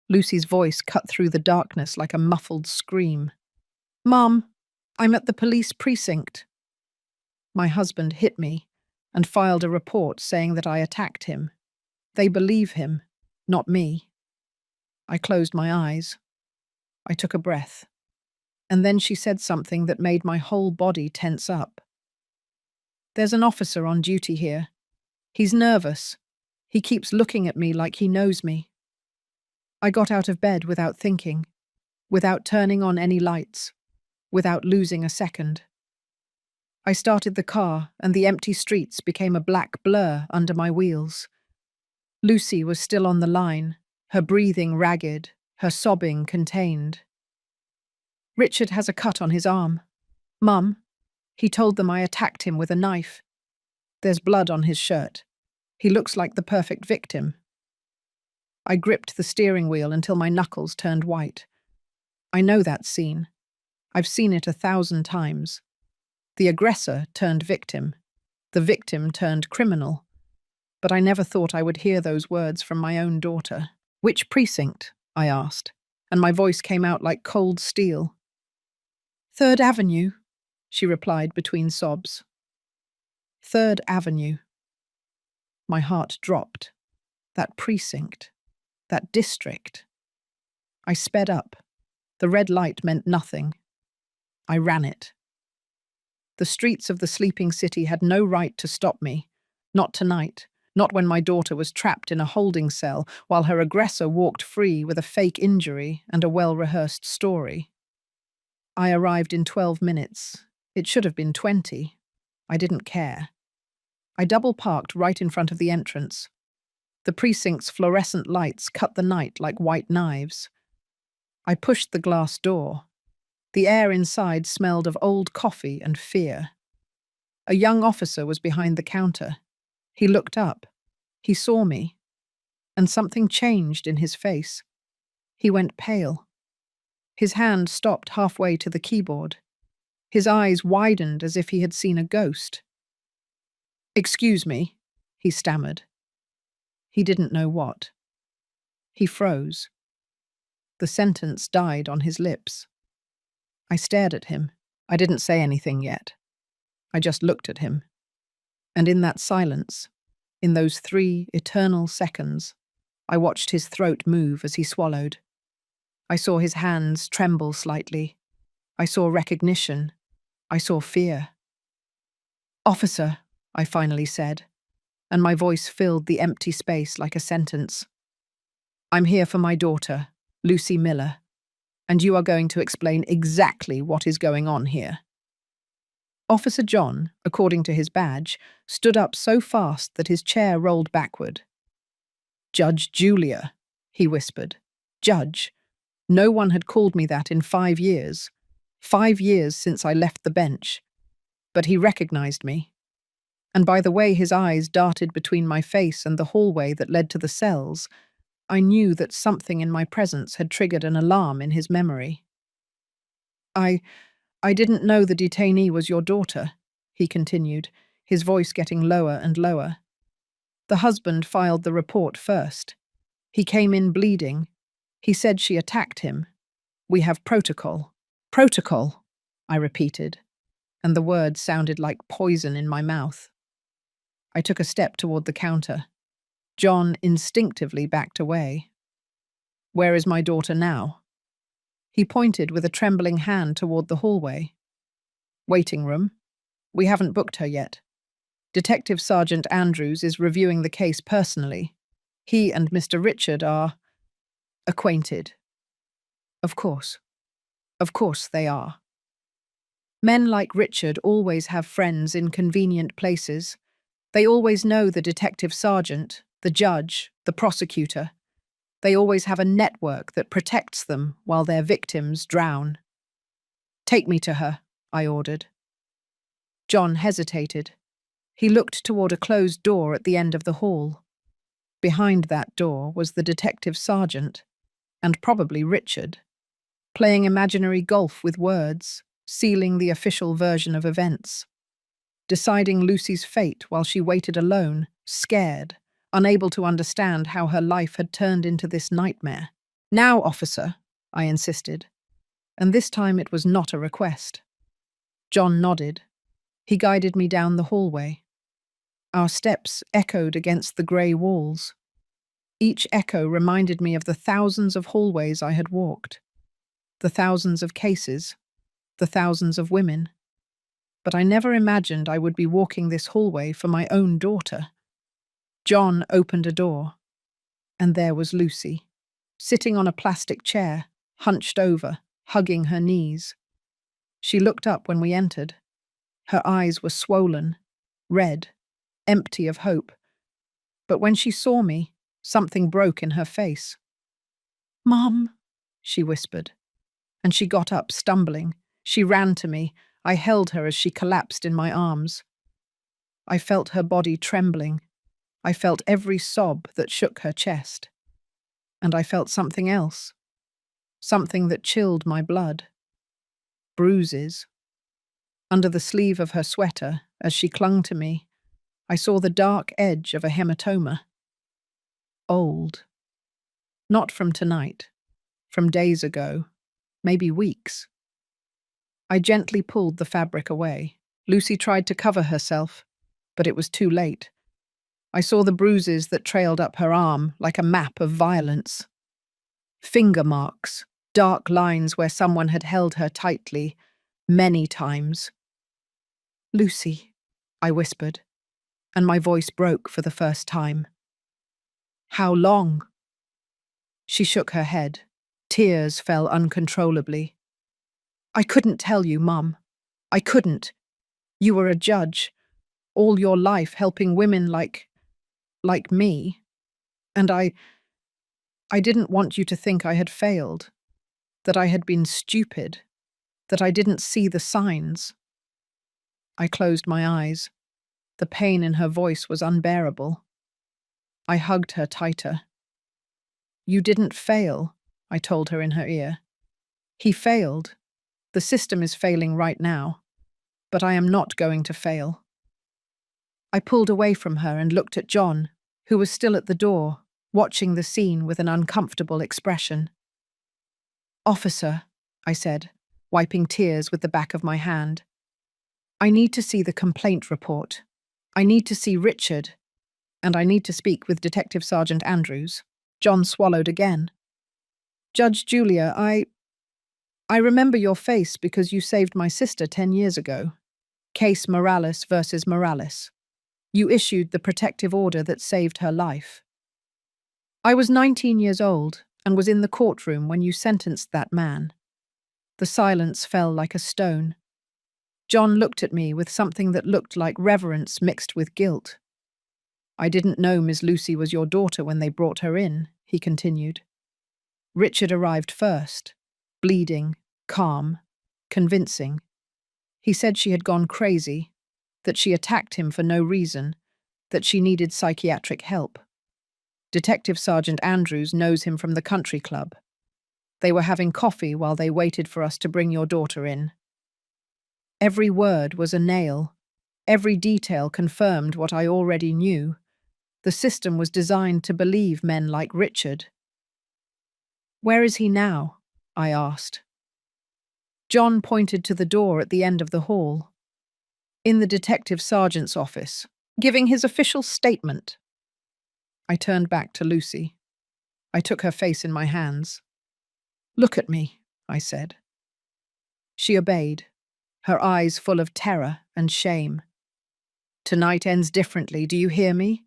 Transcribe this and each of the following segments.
Lucy's voice cut through the darkness like a muffled scream. "Mum, I'm at the police precinct." My husband hit me and filed a report saying that I attacked him. They believe him, not me. I closed my eyes. I took a breath. And then she said something that made my whole body tense up. "There's an officer on duty here. He's nervous. He keeps looking at me like he knows me." I got out of bed without thinking, without turning on any lights, without losing a second. I started the car, and the empty streets became a black blur under my wheels. Lucy was still on the line, her breathing ragged, her sobbing contained. "Richard has a cut on his arm. Mum, he told them I attacked him with a knife. There's blood on his shirt. He looks like the perfect victim." I gripped the steering wheel until my knuckles turned white. I know that scene. I've seen it 1,000 times. The aggressor turned victim. The victim turned criminal. But I never thought I would hear those words from my own daughter. "Which precinct?" I asked, and my voice came out like cold steel. "Third Avenue," she replied between sobs. Third Avenue. My heart dropped. That precinct. That district. I sped up. The red light meant nothing. I ran it. The streets of the sleeping city had no right to stop me. Not tonight. Not when my daughter was trapped in a holding cell while her aggressor walked free with a fake injury and a well-rehearsed story. I arrived in 12 minutes. It should have been 20. I didn't care. I double-parked right in front of the entrance. The precinct's fluorescent lights cut the night like white knives. I pushed the glass door. The air inside smelled of old coffee and fear. A young officer was behind the counter. He looked up. He saw me. And something changed in his face. He went pale. His hand stopped halfway to the keyboard. His eyes widened as if he had seen a ghost. "Excuse me," he stammered. He didn't know what. He froze. The sentence died on his lips. I stared at him. I didn't say anything yet. I just looked at him. And in that silence, in those 3 eternal seconds, I watched his throat move as he swallowed. I saw his hands tremble slightly. I saw recognition. I saw fear. "Officer," I finally said, and my voice filled the empty space like a sentence. "I'm here for my daughter, Lucy Miller, and you are going to explain exactly what is going on here." Officer John, according to his badge, stood up so fast that his chair rolled backward. "Judge Julia," he whispered. "Judge. No one had called me that in 5 years. 5 years since I left the bench. But he recognized me. And by the way his eyes darted between my face and the hallway that led to the cells, I knew that something in my presence had triggered an alarm in his memory. I didn't know the detainee was your daughter," he continued, his voice getting lower and lower. "The husband filed the report first. He came in bleeding. He said she attacked him. We have protocol." "Protocol," I repeated, and the words sounded like poison in my mouth. I took a step toward the counter. John instinctively backed away. "Where is my daughter now?" He pointed with a trembling hand toward the hallway. "Waiting room. We haven't booked her yet. Detective Sergeant Andrews is reviewing the case personally. He and Mr. Richard are acquainted." Of course. Of course they are. Men like Richard always have friends in convenient places. They always know the detective sergeant, the judge, the prosecutor. They always have a network that protects them while their victims drown. "Take me to her," I ordered. John hesitated. He looked toward a closed door at the end of the hall. Behind that door was the detective sergeant, and probably Richard, playing imaginary golf with words, sealing the official version of events, deciding Lucy's fate while she waited alone, scared, unable to understand how her life had turned into this nightmare. Now, officer, I insisted, and this time it was not a request. John nodded. He guided me down the hallway. Our steps echoed against the grey walls. Each echo reminded me of the thousands of hallways I had walked, the thousands of cases, the thousands of women. But I never imagined I would be walking this hallway for my own daughter. John opened a door, and there was Lucy, sitting on a plastic chair, hunched over, hugging her knees. She looked up when we entered. Her eyes were swollen, red, empty of hope. But when she saw me, something broke in her face. "Mom," she whispered. And she got up, stumbling. She ran to me. I held her as she collapsed in my arms. I felt her body trembling. I felt every sob that shook her chest. And I felt something else. Something that chilled my blood. Bruises. Under the sleeve of her sweater, as she clung to me, I saw the dark edge of a hematoma. Old. Not from tonight. From days ago. Maybe weeks. I gently pulled the fabric away. Lucy tried to cover herself, but it was too late. I saw the bruises that trailed up her arm like a map of violence. Finger marks, dark lines where someone had held her tightly, many times. "Lucy," I whispered, and my voice broke for the first time. "How long?" She shook her head. Tears fell uncontrollably. "I couldn't tell you, Mum. I couldn't. You were a judge, all your life helping women like me. And I didn't want you to think I had failed, that I had been stupid, that I didn't see the signs." I closed my eyes. The pain in her voice was unbearable. I hugged her tighter. "You didn't fail," I told her in her ear. "He failed. The system is failing right now. But I am not going to fail." I pulled away from her and looked at John, who was still at the door, watching the scene with an uncomfortable expression. "Officer," I said, wiping tears with the back of my hand, "I need to see the complaint report. I need to see Richard, and I need to speak with Detective Sergeant Andrews." John swallowed again. "Judge Julia, I remember your face because you saved my sister 10 years ago. Case Morales versus Morales. You issued the protective order that saved her life. I was 19 years old and was in the courtroom when you sentenced that man." The silence fell like a stone. John looked at me with something that looked like reverence mixed with guilt. "I didn't know Miss Lucy was your daughter when they brought her in," he continued. "Richard arrived first, bleeding, calm, convincing. He said she had gone crazy, that she attacked him for no reason, that she needed psychiatric help. Detective Sergeant Andrews knows him from the country club. They were having coffee while they waited for us to bring your daughter in." Every word was a nail. Every detail confirmed what I already knew. The system was designed to believe men like Richard. "Where is he now?" I asked. John pointed to the door at the end of the hall. "In the detective sergeant's office, giving his official statement." I turned back to Lucy. I took her face in my hands. "Look at me," I said. She obeyed, her eyes full of terror and shame. "Tonight ends differently, do you hear me?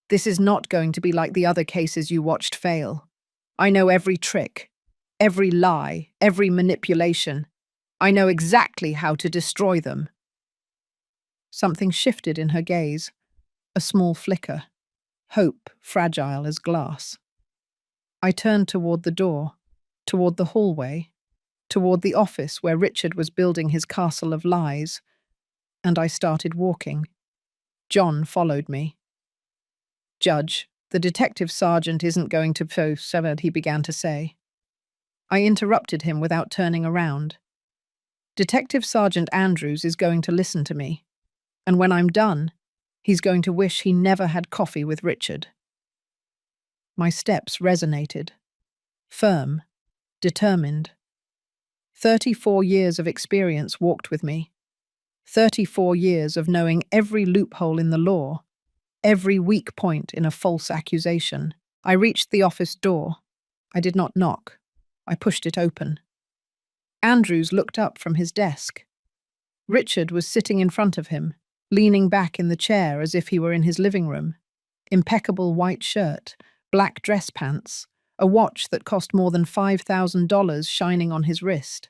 This is not going to be like the other cases you watched fail. I know every trick, every lie, every manipulation. I know exactly how to destroy them." Something shifted in her gaze, a small flicker, hope fragile as glass. I turned toward the door, toward the hallway, toward the office where Richard was building his castle of lies, and I started walking. John followed me. "Judge, the detective sergeant isn't going to he began to say. I interrupted him without turning around. "Detective Sergeant Andrews is going to listen to me, and when I'm done, he's going to wish he never had coffee with Richard." My steps resonated. firm, determined. 34 years of experience walked with me. 34 years of knowing every loophole in the law, every weak point in a false accusation. I reached the office door. I did not knock. I pushed it open. Andrews looked up from his desk. Richard was sitting in front of him, leaning back in the chair as if he were in his living room. Impeccable white shirt, black dress pants, a watch that cost more than $5,000 shining on his wrist,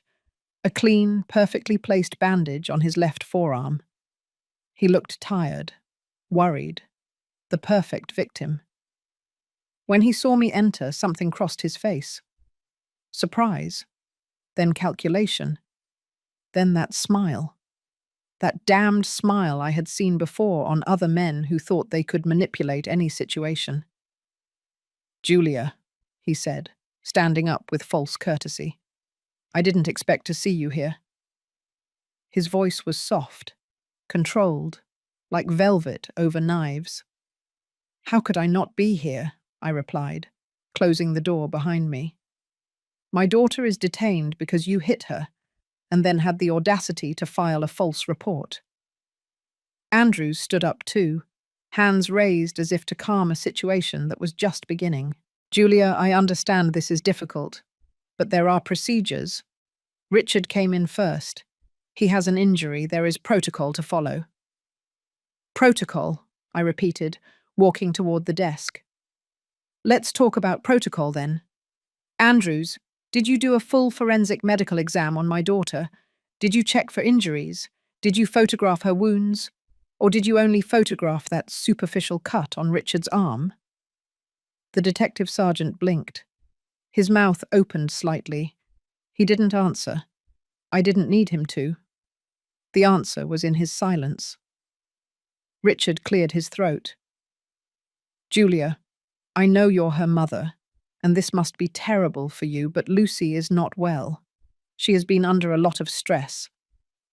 a clean, perfectly placed bandage on his left forearm. He looked tired, worried, the perfect victim. When he saw me enter, something crossed his face. Surprise, then calculation, then that smile. That damned smile I had seen before on other men who thought they could manipulate any situation. "Julia," he said, standing up with false courtesy. "I didn't expect to see you here." His voice was soft, controlled, like velvet over knives. "How could I not be here?" I replied, closing the door behind me. "My daughter is detained because you hit her, and then had the audacity to file a false report." Andrews stood up too, hands raised as if to calm a situation that was just beginning. "Julia, I understand this is difficult, but there are procedures. Richard came in first. He has an injury. There is protocol to follow." "Protocol," I repeated, walking toward the desk. "Let's talk about protocol then. Andrews, did you do a full forensic medical exam on my daughter? Did you check for injuries? Did you photograph her wounds? Or did you only photograph that superficial cut on Richard's arm?" The detective sergeant blinked. His mouth opened slightly. He didn't answer. I didn't need him to. The answer was in his silence. Richard cleared his throat. "Julia, I know you're her mother, and this must be terrible for you, but Lucy is not well. She has been under a lot of stress.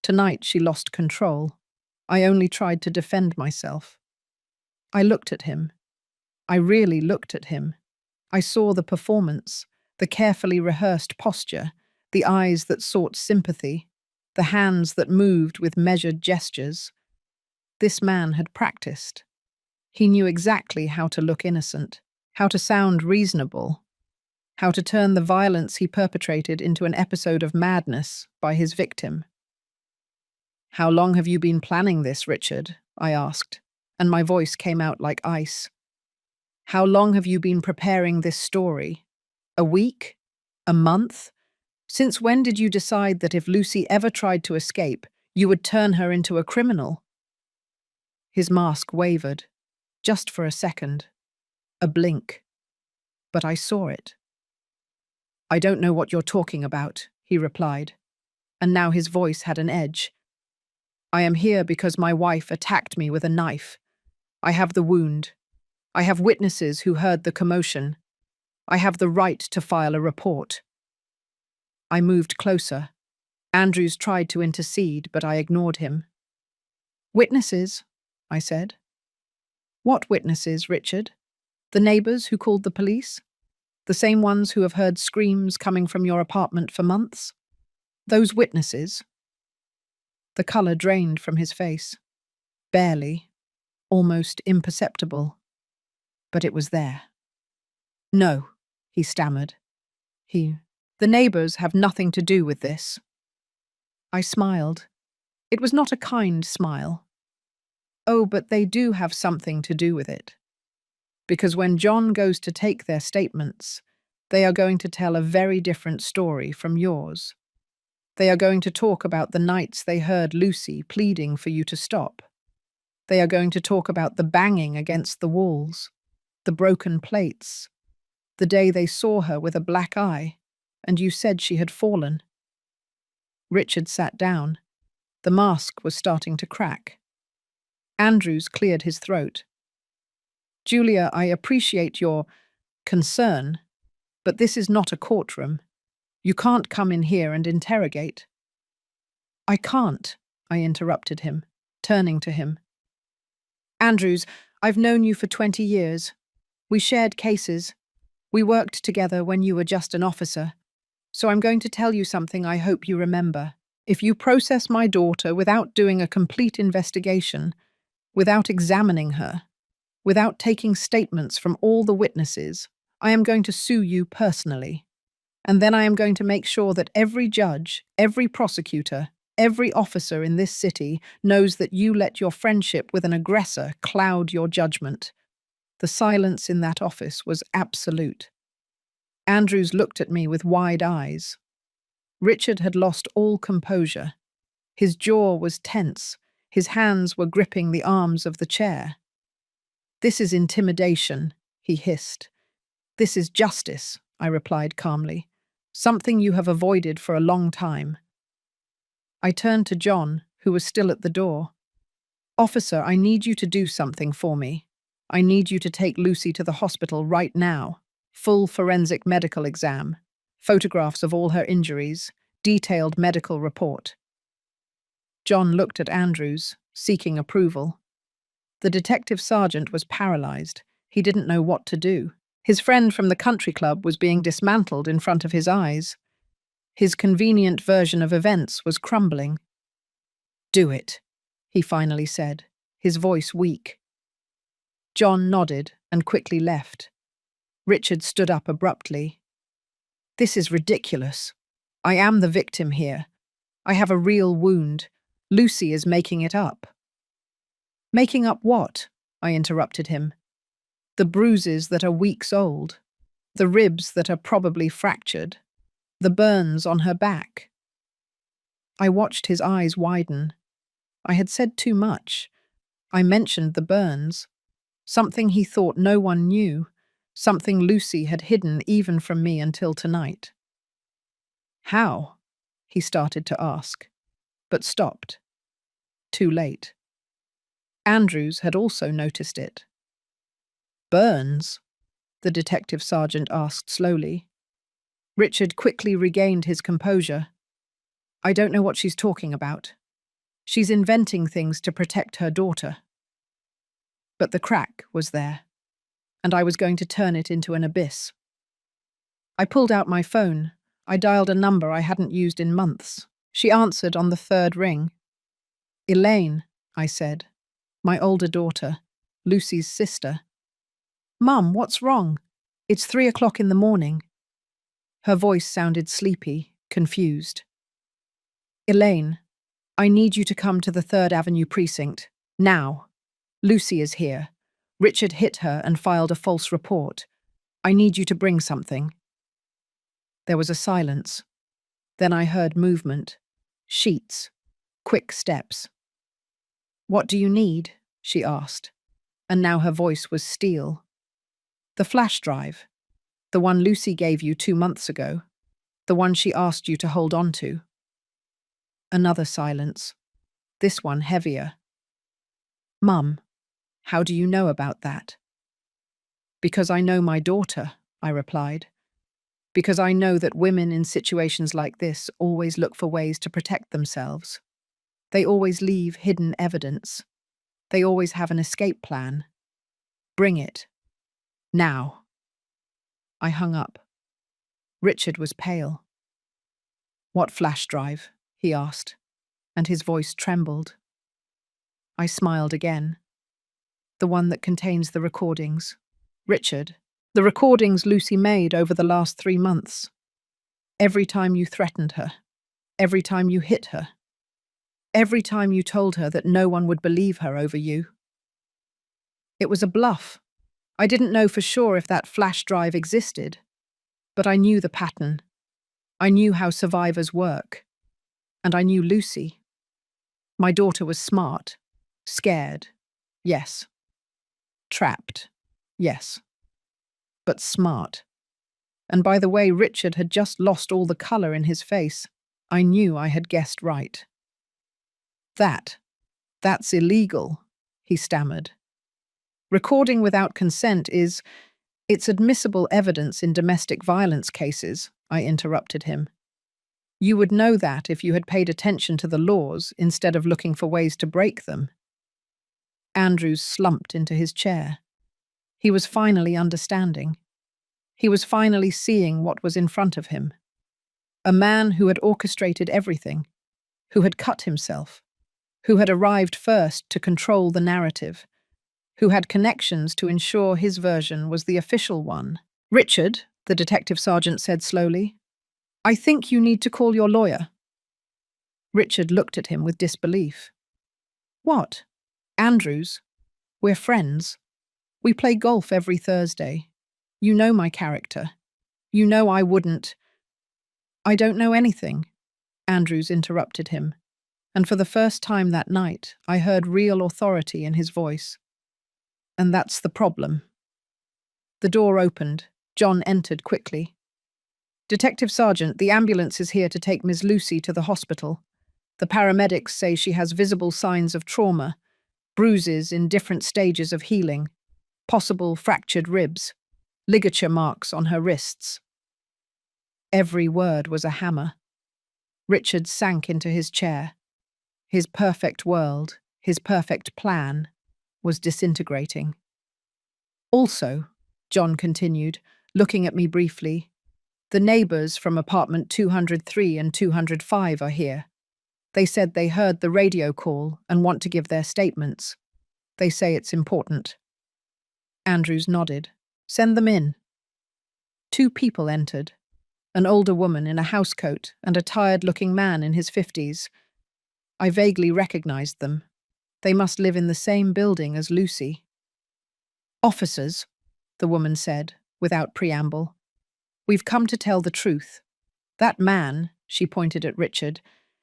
Tonight she lost control. I only tried to defend myself." I looked at him. I really looked at him. I saw the performance, the carefully rehearsed posture, the eyes that sought sympathy, the hands that moved with measured gestures. This man had practiced. He knew exactly how to look innocent, how to sound reasonable, how to turn the violence he perpetrated into an episode of madness by his victim. "How long have you been planning this, Richard?" I asked, and my voice came out like ice. "How long have you been preparing this story? A week? A month? Since when did you decide that if Lucy ever tried to escape, you would turn her into a criminal?" His mask wavered, just for a second, a blink. But I saw it. "I don't know what you're talking about," he replied, and now his voice had an edge. "I am here because my wife attacked me with a knife. I have the wound. I have witnesses who heard the commotion. I have the right to file a report." I moved closer. Andrews tried to intercede, but I ignored him. "Witnesses?" I said. "What witnesses, Richard? The neighbors who called the police? The same ones who have heard screams coming from your apartment for months? Those witnesses?" The color drained from his face. Barely, almost imperceptible. But it was there. "No," he stammered. "The neighbors have nothing to do with this." I smiled. It was not a kind smile. "Oh, but they do have something to do with it. Because when John goes to take their statements, they are going to tell a very different story from yours. They are going to talk about the nights they heard Lucy pleading for you to stop. They are going to talk about the banging against the walls, the broken plates, the day they saw her with a black eye, and you said she had fallen." Richard sat down. The mask was starting to crack. Andrews cleared his throat. "Julia, I appreciate your concern, but this is not a courtroom. You can't come in here and interrogate." "I can't," I interrupted him, turning to him. "Andrews, I've known you for 20 years. We shared cases. We worked together when you were just an officer, so I'm going to tell you something I hope you remember. If you process my daughter without doing a complete investigation, without examining her, without taking statements from all the witnesses, I am going to sue you personally. And then I am going to make sure that every judge, every prosecutor, every officer in this city knows that you let your friendship with an aggressor cloud your judgment. The silence in that office was absolute. Andrews looked at me with wide eyes. Richard had lost all composure. His jaw was tense. His hands were gripping the arms of the chair. "This is intimidation," he hissed. "This is justice," I replied calmly. "Something you have avoided for a long time." I turned to John, who was still at the door. "Officer, I need you to do something for me. I need you to take Lucy to the hospital right now. Full forensic medical exam, photographs of all her injuries, detailed medical report." John looked at Andrews, seeking approval. The detective sergeant was paralyzed. He didn't know what to do. His friend from the country club was being dismantled in front of his eyes. His convenient version of events was crumbling. "Do it," he finally said, his voice weak. John nodded and quickly left. Richard stood up abruptly. "This is ridiculous. I am the victim here. I have a real wound. Lucy is making it up." "Making up what?" I interrupted him. "The bruises that are weeks old, the ribs that are probably fractured, the burns on her back." I watched his eyes widen. I had said too much. I mentioned the burns, something he thought no one knew, something Lucy had hidden even from me until tonight. "How?" he started to ask, but stopped. Too late. Andrews had also noticed it. "Burns?" the detective sergeant asked slowly. Richard quickly regained his composure. "I don't know what she's talking about. She's inventing things to protect her daughter." But the crack was there, and I was going to turn it into an abyss. I pulled out my phone. I dialed a number I hadn't used in months. She answered on the third ring. "Elaine," I said. "My older daughter, Lucy's sister." "Mum, what's wrong? It's 3 o'clock in the morning." Her voice sounded sleepy, confused. "Elaine, I need you to come to the 3rd Avenue precinct. Now. Lucy is here. Richard hit her and filed a false report. I need you to bring something." There was a silence. Then I heard movement. Sheets. Quick steps. "What do you need?" she asked, and now her voice was steel. "The flash drive. The one Lucy gave you 2 months ago. The one she asked you to hold on to." Another silence. This one heavier. "Mum, how do you know about that?" "Because I know my daughter," I replied. "Because I know that women in situations like this always look for ways to protect themselves. They always leave hidden evidence. They always have an escape plan. Bring it. Now." I hung up. Richard was pale. "What flash drive?" he asked, and his voice trembled. I smiled again. "The one that contains the recordings. Richard, the recordings Lucy made over the last 3 months. Every time you threatened her. Every time you hit her. Every time you told her that no one would believe her over you. It was a bluff. I didn't know for sure if that flash drive existed, but I knew the pattern. I knew how survivors work. And I knew Lucy. My daughter was smart. Scared. Yes. Trapped. Yes. But smart. And by the way Richard had just lost all the colour in his face, I knew I had guessed right. That's illegal," he stammered. "Recording without consent it's admissible evidence in domestic violence cases," I interrupted him. "You would know that if you had paid attention to the laws instead of looking for ways to break them." Andrews slumped into his chair. He was finally understanding. He was finally seeing what was in front of him. A man who had orchestrated everything, who had cut himself, who had arrived first to control the narrative, who had connections to ensure his version was the official one. "Richard," the detective sergeant said slowly, "I think you need to call your lawyer." Richard looked at him with disbelief. "What?" "Andrews. We're friends. We play golf every Thursday. You know my character. You know I wouldn't—" "I don't know anything," Andrews interrupted him, and for the first time that night I heard real authority in his voice. "And that's the problem." The door opened. John entered quickly. "Detective Sergeant, the ambulance is here to take Miss Lucy to the hospital. The paramedics say she has visible signs of trauma, bruises in different stages of healing, possible fractured ribs, ligature marks on her wrists." Every word was a hammer. Richard sank into his chair. His perfect world, his perfect plan, was disintegrating. "Also," John continued, looking at me briefly, "the neighbors from apartment 203 and 205 are here. They said they heard the radio call and want to give their statements. They say it's important." Andrews nodded. "Send them in." Two people entered. An older woman in a housecoat and a tired-looking man in his 50s. I vaguely recognized them. They must live in the same building as Lucy. "Officers," the woman said, without preamble, "we've come to tell the truth. That man," she pointed at Richard,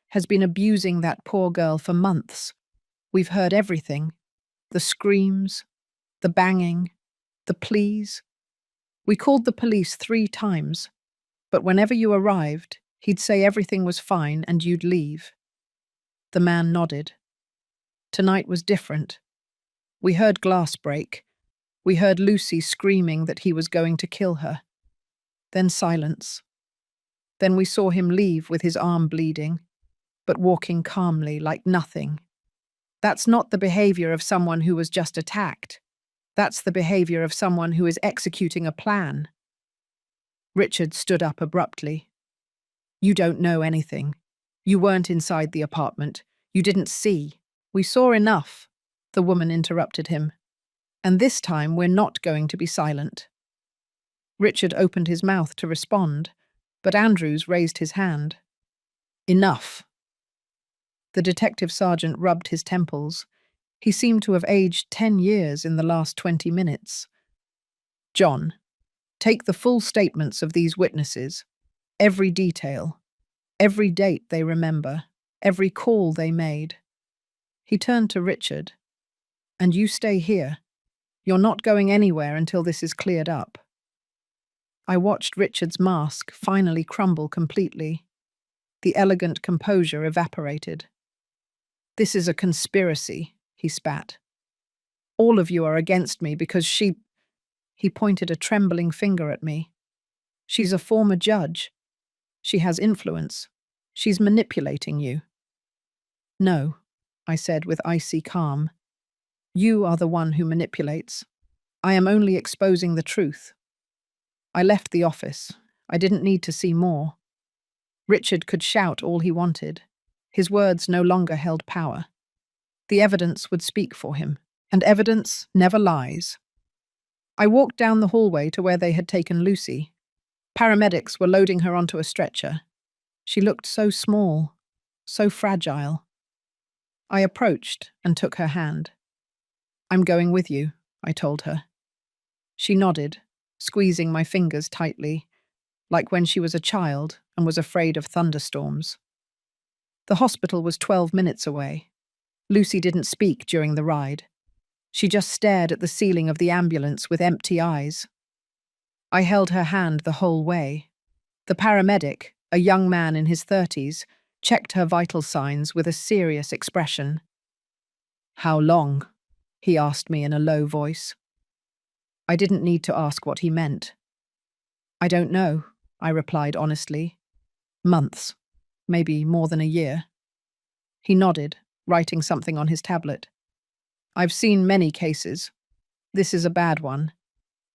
"has been abusing that poor girl for months. We've heard everything. The screams, the banging, the pleas. We called the police 3 times, but whenever you arrived, he'd say everything was fine and you'd leave." The man nodded. "Tonight was different. We heard glass break. We heard Lucy screaming that he was going to kill her. Then silence. Then we saw him leave with his arm bleeding, but walking calmly like nothing. That's not the behavior of someone who was just attacked. That's the behavior of someone who is executing a plan." Richard stood up abruptly. "You don't know anything. You weren't inside the apartment. You didn't see." "We saw enough," the woman interrupted him. "And this time we're not going to be silent." Richard opened his mouth to respond, but Andrews raised his hand. "Enough." The detective sergeant rubbed his temples. He seemed to have aged 10 years in the last 20 minutes. "John, take the full statements of these witnesses, every detail, every date they remember, every call they made." He turned to Richard. "And you stay here. You're not going anywhere until this is cleared up." I watched Richard's mask finally crumble completely. The elegant composure evaporated. "This is a conspiracy," he spat. "All of you are against me because she—" He pointed a trembling finger at me. "She's a former judge. She has influence. She's manipulating you." "No," I said with icy calm. "You are the one who manipulates. I am only exposing the truth." I left the office. I didn't need to see more. Richard could shout all he wanted. His words no longer held power. The evidence would speak for him, and evidence never lies. I walked down the hallway to where they had taken Lucy. Paramedics were loading her onto a stretcher. She looked so small, so fragile. I approached and took her hand. "I'm going with you," I told her. She nodded, squeezing my fingers tightly, like when she was a child and was afraid of thunderstorms. The hospital was 12 minutes away. Lucy didn't speak during the ride. She just stared at the ceiling of the ambulance with empty eyes. I held her hand the whole way. The paramedic, a young man in his 30s, checked her vital signs with a serious expression. "How long?" he asked me in a low voice. I didn't need to ask what he meant. "I don't know," I replied honestly. "Months. Maybe more than a year." He nodded, writing something on his tablet. "I've seen many cases. This is a bad one.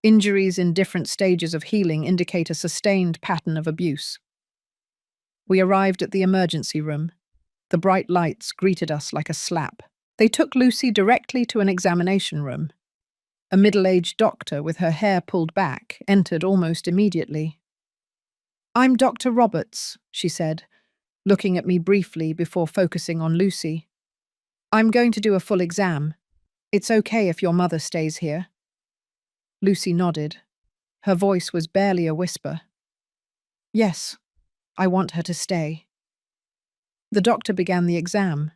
Injuries in different stages of healing indicate a sustained pattern of abuse. We arrived at the emergency room. The bright lights greeted us like a slap. They took Lucy directly to an examination room. A middle-aged doctor with her hair pulled back entered almost immediately. "I'm Dr. Roberts," she said, looking at me briefly before focusing on Lucy. "I'm going to do a full exam. It's okay if your mother stays here." Lucy nodded. Her voice was barely a whisper. "Yes, I want her to stay." The doctor began the exam.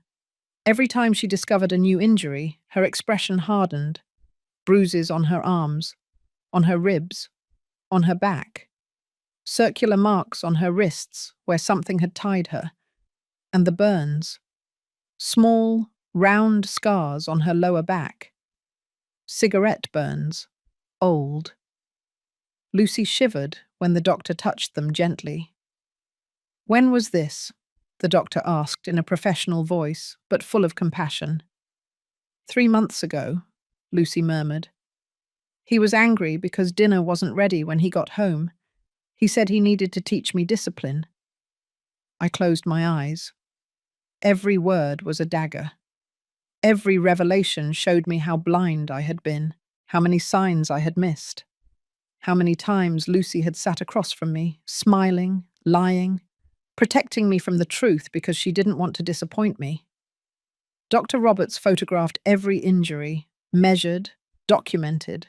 Every time she discovered a new injury, her expression hardened. Bruises on her arms, on her ribs, on her back. Circular marks on her wrists where something had tied her. And the burns. Small, round scars on her lower back. Cigarette burns. Old. Lucy shivered when the doctor touched them gently. "When was this?" the doctor asked in a professional voice, but full of compassion. "3 months ago," Lucy murmured. "He was angry because dinner wasn't ready when he got home. He said he needed to teach me discipline." I closed my eyes. Every word was a dagger. Every revelation showed me how blind I had been, how many signs I had missed, how many times Lucy had sat across from me, smiling, lying, protecting me from the truth because she didn't want to disappoint me. Dr. Roberts photographed every injury, measured, documented.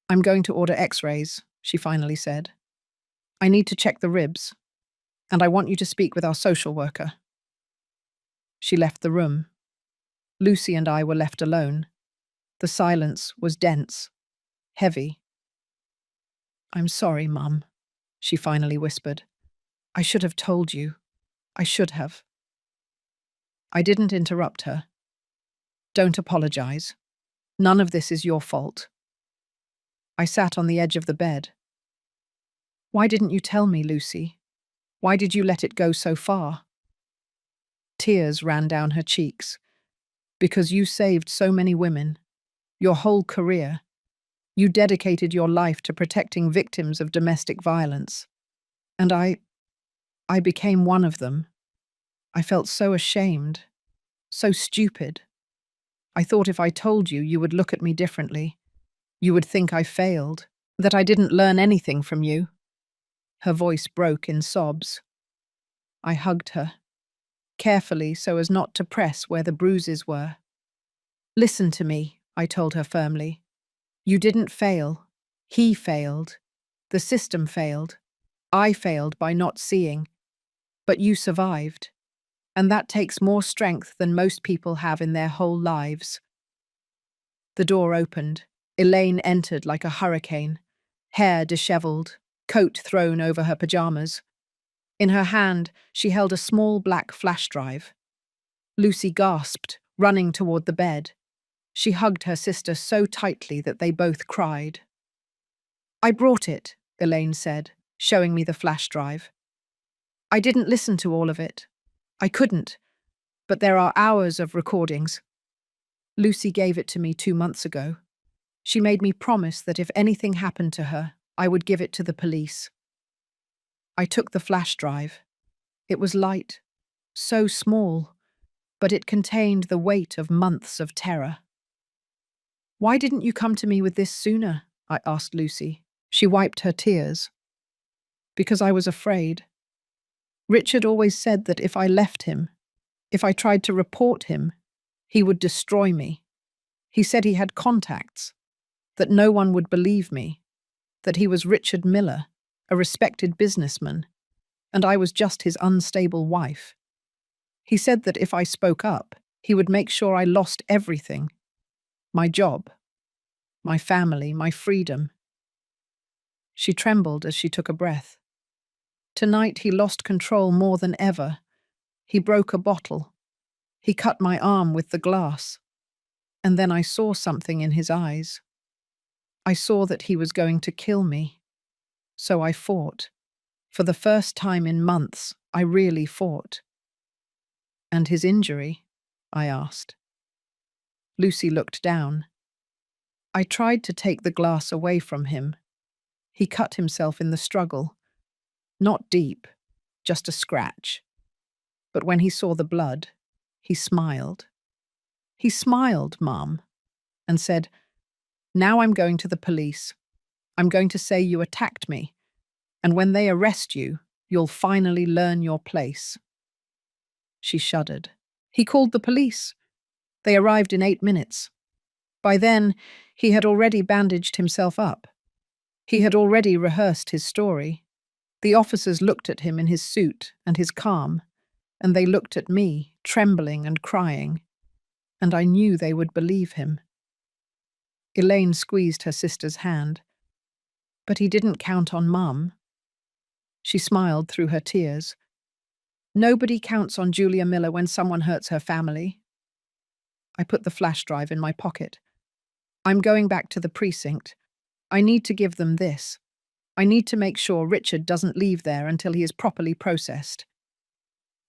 "I'm going to order x-rays," she finally said. "I need to check the ribs, and I want you to speak with our social worker." She left the room. Lucy and I were left alone. The silence was dense, heavy. "I'm sorry, Mum," she finally whispered. "I should have told you. I should have." I didn't interrupt her. "Don't apologize. None of this is your fault." I sat on the edge of the bed. "Why didn't you tell me, Lucy? Why did you let it go so far?" Tears ran down her cheeks. "Because you saved so many women. Your whole career. You dedicated your life to protecting victims of domestic violence. And I became one of them. I felt so ashamed. So stupid. I thought if I told you, you would look at me differently. You would think I failed, that I didn't learn anything from you." Her voice broke in sobs. I hugged her, carefully so as not to press where the bruises were. "Listen to me," I told her firmly. "You didn't fail. He failed. The system failed. I failed by not seeing. But you survived. And that takes more strength than most people have in their whole lives." The door opened. Elaine entered like a hurricane, hair disheveled, coat thrown over her pajamas. In her hand, she held a small black flash drive. Lucy gasped, running toward the bed. She hugged her sister so tightly that they both cried. "I brought it," Elaine said, showing me the flash drive. "I didn't listen to all of it. I couldn't, but there are hours of recordings. Lucy gave it to me 2 months ago. She made me promise that if anything happened to her, I would give it to the police." I took the flash drive. It was light, so small, but it contained the weight of months of terror. "Why didn't you come to me with this sooner?" I asked Lucy. She wiped her tears. "Because I was afraid. Richard always said that if I left him, if I tried to report him, he would destroy me. He said he had contacts, that no one would believe me, that he was Richard Miller, a respected businessman, and I was just his unstable wife. He said that if I spoke up, he would make sure I lost everything. My job, my family, my freedom." She trembled as she took a breath. "Tonight he lost control more than ever. He broke a bottle. He cut my arm with the glass. And then I saw something in his eyes. I saw that he was going to kill me. So I fought. For the first time in months, I really fought." "And his injury?" I asked. Lucy looked down. I tried to take the glass away from him. He cut himself in the struggle. Not deep, just a scratch. But when he saw the blood, he smiled. He smiled, Mom, and said, "Now I'm going to the police. I'm going to say you attacked me, and when they arrest you, you'll finally learn your place." She shuddered. He called the police. They arrived in 8 minutes. By then, he had already bandaged himself up. He had already rehearsed his story. The officers looked at him in his suit and his calm, and they looked at me, trembling and crying, and I knew they would believe him. Elaine squeezed her sister's hand. "But he didn't count on Mum." She smiled through her tears. "Nobody counts on Julia Miller when someone hurts her family." I put the flash drive in my pocket. "I'm going back to the precinct. I need to give them this. I need to make sure Richard doesn't leave there until he is properly processed."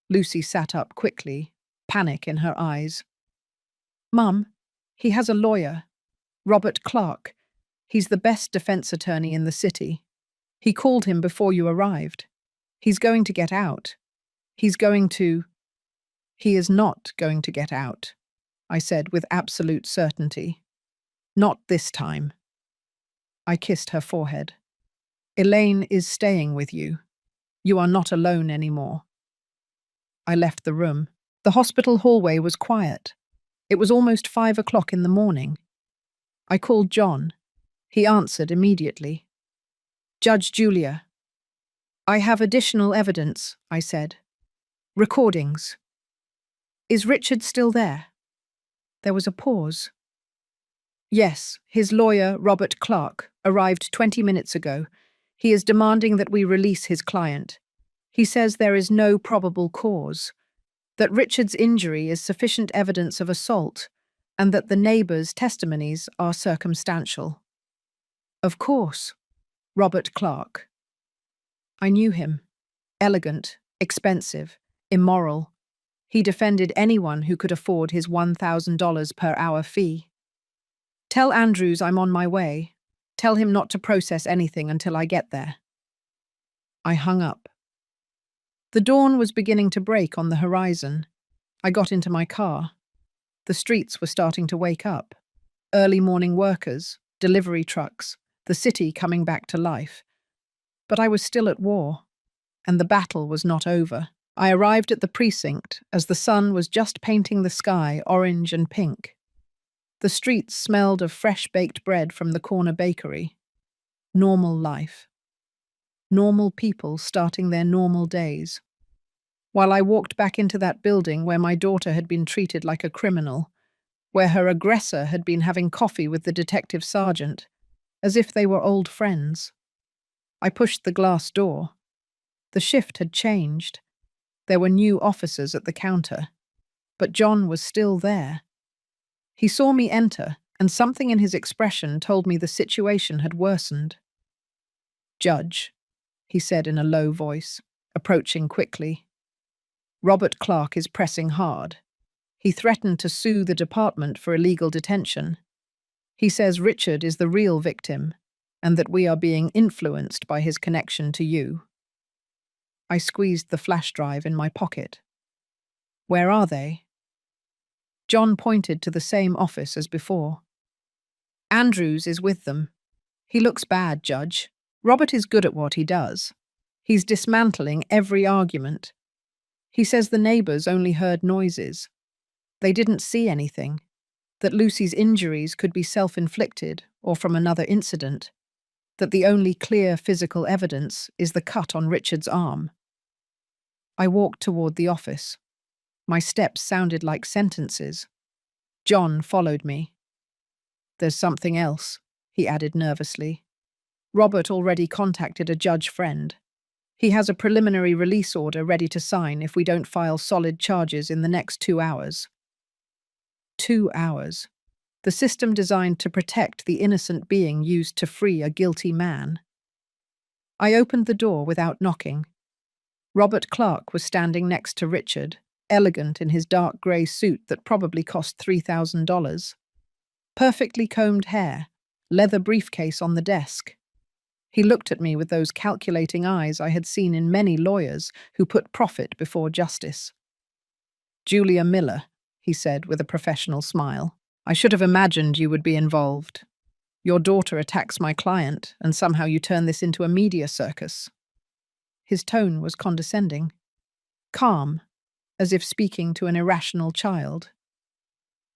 Lucy sat up quickly, panic in her eyes. "Mum, he has a lawyer, Robert Clark. He's the best defense attorney in the city. He called him before you arrived. He's going to get out. He's going to—" "He is not going to get out," I said with absolute certainty. "Not this time." I kissed her forehead. "Elaine is staying with you. You are not alone anymore." I left the room. The hospital hallway was quiet. It was almost 5 o'clock in the morning. I called John. He answered immediately. "Judge Julia." "I have additional evidence," I said. "Recordings." "Is Richard still there?" There was a pause. "Yes, his lawyer, Robert Clark, arrived 20 minutes ago. He is demanding that we release his client. He says there is no probable cause, that Richard's injury is sufficient evidence of assault, and that the neighbors' testimonies are circumstantial." Of course, Robert Clark. I knew him. Elegant, expensive, immoral. He defended anyone who could afford his $1,000 per hour fee. "Tell Andrews I'm on my way. Tell him not to process anything until I get there." I hung up. The dawn was beginning to break on the horizon. I got into my car. The streets were starting to wake up. Early morning workers, delivery trucks, the city coming back to life. But I was still at war, and the battle was not over. I arrived at the precinct as the sun was just painting the sky orange and pink. The streets smelled of fresh-baked bread from the corner bakery. Normal life. Normal people starting their normal days. While I walked back into that building where my daughter had been treated like a criminal, where her aggressor had been having coffee with the detective sergeant, as if they were old friends. I pushed the glass door. The shift had changed. There were new officers at the counter, but John was still there. He saw me enter, and something in his expression told me the situation had worsened. "Judge," he said in a low voice, approaching quickly. "Robert Clark is pressing hard. He threatened to sue the department for illegal detention. He says Richard is the real victim, and that we are being influenced by his connection to you." I squeezed the flash drive in my pocket. "Where are they?" John pointed to the same office as before. "Andrews is with them. He looks bad, Judge. Robert is good at what he does. He's dismantling every argument. He says the neighbors only heard noises. They didn't see anything. That Lucy's injuries could be self-inflicted or from another incident. That the only clear physical evidence is the cut on Richard's arm." I walked toward the office. My steps sounded like sentences. John followed me. "There's something else," he added nervously. "Robert already contacted a judge friend. He has a preliminary release order ready to sign if we don't file solid charges in the next 2 hours. 2 hours. The system designed to protect the innocent being used to free a guilty man. I opened the door without knocking. Robert Clark was standing next to Richard, elegant in his dark grey suit that probably cost $3,000. Perfectly combed hair, leather briefcase on the desk. He looked at me with those calculating eyes I had seen in many lawyers who put profit before justice. "Julia Miller," he said with a professional smile. "I should have imagined you would be involved. Your daughter attacks my client, and somehow you turn this into a media circus." His tone was condescending, calm, as if speaking to an irrational child.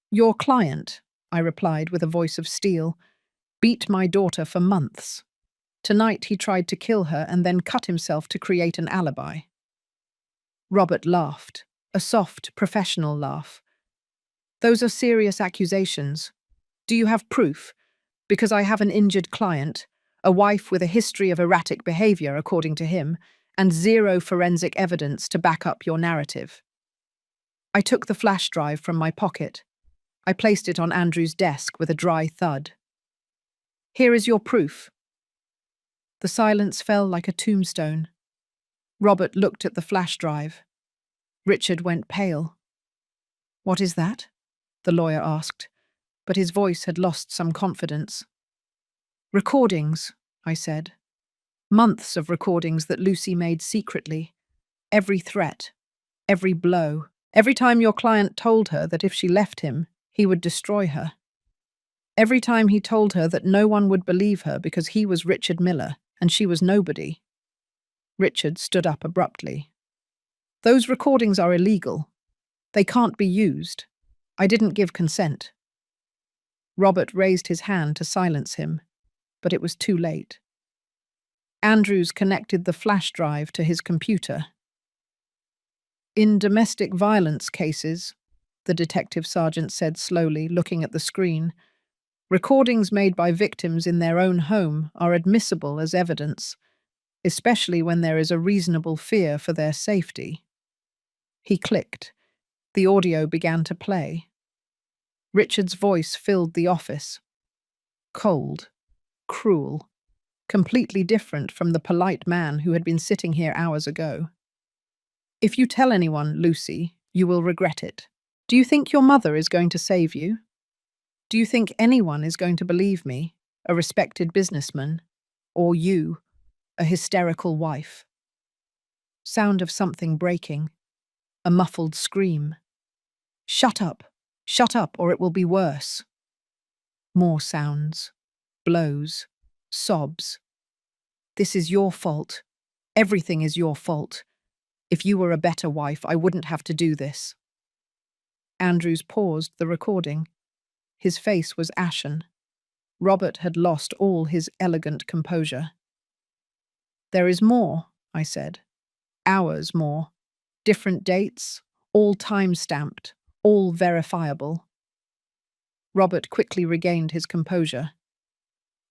"Your client," I replied with a voice of steel, "beat my daughter for months. Tonight he tried to kill her and then cut himself to create an alibi." Robert laughed, a soft, professional laugh. "Those are serious accusations. Do you have proof? Because I have an injured client, a wife with a history of erratic behavior, according to him, and zero forensic evidence to back up your narrative." I took the flash drive from my pocket. I placed it on Andrew's desk with a dry thud. "Here is your proof." The silence fell like a tombstone. Robert looked at the flash drive. Richard went pale. "What is that?" the lawyer asked, but his voice had lost some confidence. "Recordings," I said. "Months of recordings that Lucy made secretly. Every threat, every blow, every time your client told her that if she left him, he would destroy her. Every time he told her that no one would believe her because he was Richard Miller and she was nobody." Richard stood up abruptly. "Those recordings are illegal. They can't be used. I didn't give consent." Robert raised his hand to silence him, but it was too late. Andrews connected the flash drive to his computer. "In domestic violence cases," the detective sergeant said slowly, looking at the screen, "recordings made by victims in their own home are admissible as evidence, especially when there is a reasonable fear for their safety." He clicked. The audio began to play. Richard's voice filled the office. Cold, cruel, completely different from the polite man who had been sitting here hours ago. "If you tell anyone, Lucy, you will regret it. Do you think your mother is going to save you? Do you think anyone is going to believe me, a respected businessman, or you, a hysterical wife?" Sound of something breaking. A muffled scream. Shut up, or it will be worse." More sounds. Blows. Sobs. "This is your fault. Everything is your fault. If you were a better wife, I wouldn't have to do this." Andrews paused the recording. His face was ashen. Robert had lost all his elegant composure. "There is more," I said. "Hours more. Different dates, all time-stamped, all verifiable." Robert quickly regained his composure.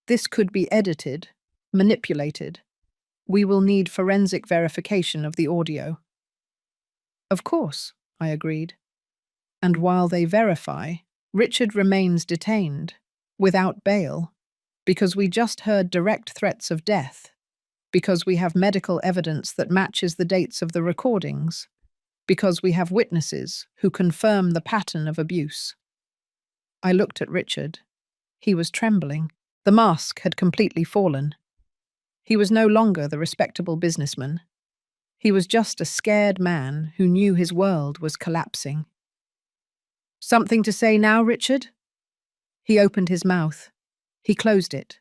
"This could be edited, manipulated. We will need forensic verification of the audio." "Of course," I agreed. "And while they verify, Richard remains detained, without bail, because we just heard direct threats of death, because we have medical evidence that matches the dates of the recordings, because we have witnesses who confirm the pattern of abuse." I looked at Richard. He was trembling. The mask had completely fallen. He was no longer the respectable businessman. He was just a scared man who knew his world was collapsing. "Something to say now, Richard?" He opened his mouth. He closed it.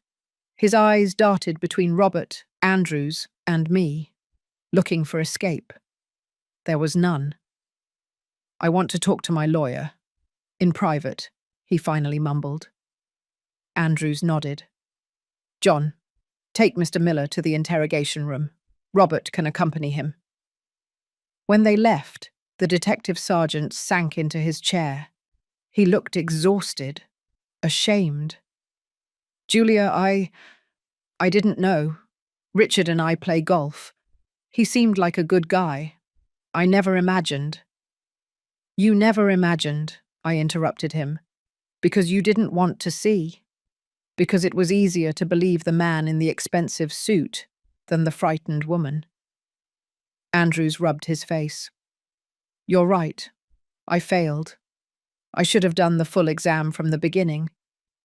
His eyes darted between Robert, Andrews, and me, looking for escape. There was none. "I want to talk to my lawyer. In private," he finally mumbled. Andrews nodded. "John, take Mr. Miller to the interrogation room. Robert can accompany him." When they left, the detective sergeant sank into his chair. He looked exhausted, ashamed. "Julia, I didn't know. Richard and I play golf. He seemed like a good guy. I never imagined." "You never imagined," I interrupted him, "because you didn't want to see. Because it was easier to believe the man in the expensive suit than the frightened woman." Andrews rubbed his face. "You're right. I failed. I should have done the full exam from the beginning.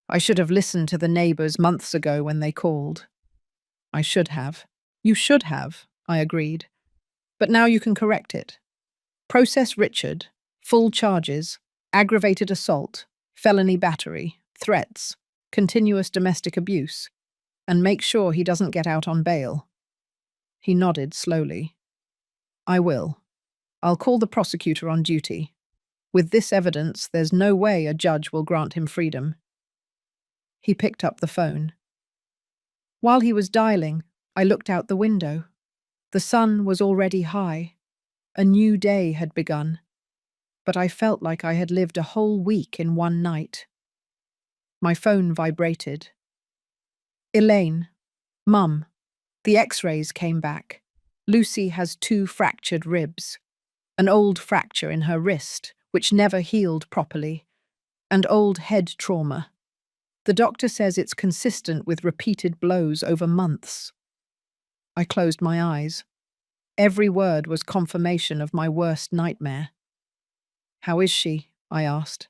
I should have listened to the neighbors months ago when they called. I should have. You should have, I agreed. But now you can correct it. Process Richard, full charges, aggravated assault, felony battery, threats, continuous domestic abuse, and make sure he doesn't get out on bail. He nodded slowly. I will. I'll call the prosecutor on duty. With this evidence, there's no way a judge will grant him freedom. He picked up the phone. While he was dialing, I looked out the window. The sun was already high. A new day had begun. But I felt like I had lived a whole week in one night. My phone vibrated. Elaine. Mum. The x-rays came back. Lucy has 2 fractured ribs. An old fracture in her wrist, which never healed properly, and old head trauma. The doctor says it's consistent with repeated blows over months. I closed my eyes. Every word was confirmation of my worst nightmare. How is she? I asked.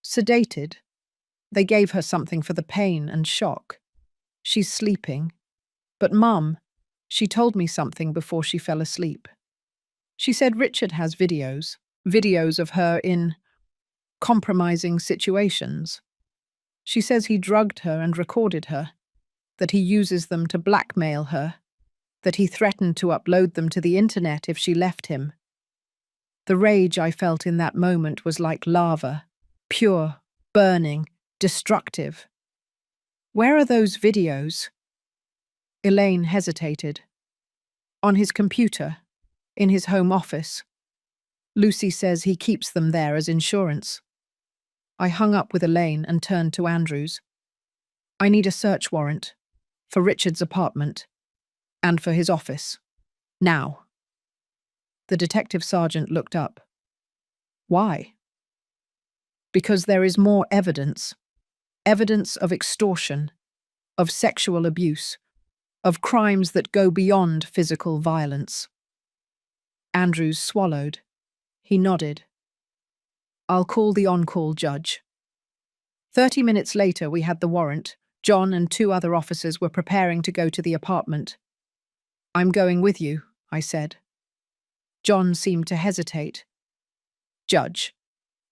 Sedated. They gave her something for the pain and shock. She's sleeping. But Mum, she told me something before she fell asleep. She said Richard has videos of her in compromising situations. She says he drugged her and recorded her, that he uses them to blackmail her, that he threatened to upload them to the internet if she left him. The rage I felt in that moment was like lava, pure, burning, destructive. Where are those videos? Elaine hesitated. On his computer, in his home office. Lucy says he keeps them there as insurance. I hung up with Elaine and turned to Andrews. I need a search warrant for Richard's apartment and for his office. Now. The detective sergeant looked up. Why? Because there is more evidence. Evidence of extortion, of sexual abuse, of crimes that go beyond physical violence. Andrews swallowed. He nodded. I'll call the on-call judge. 30 minutes later, we had the warrant. John and 2 other officers were preparing to go to the apartment. I'm going with you, I said. John seemed to hesitate. Judge,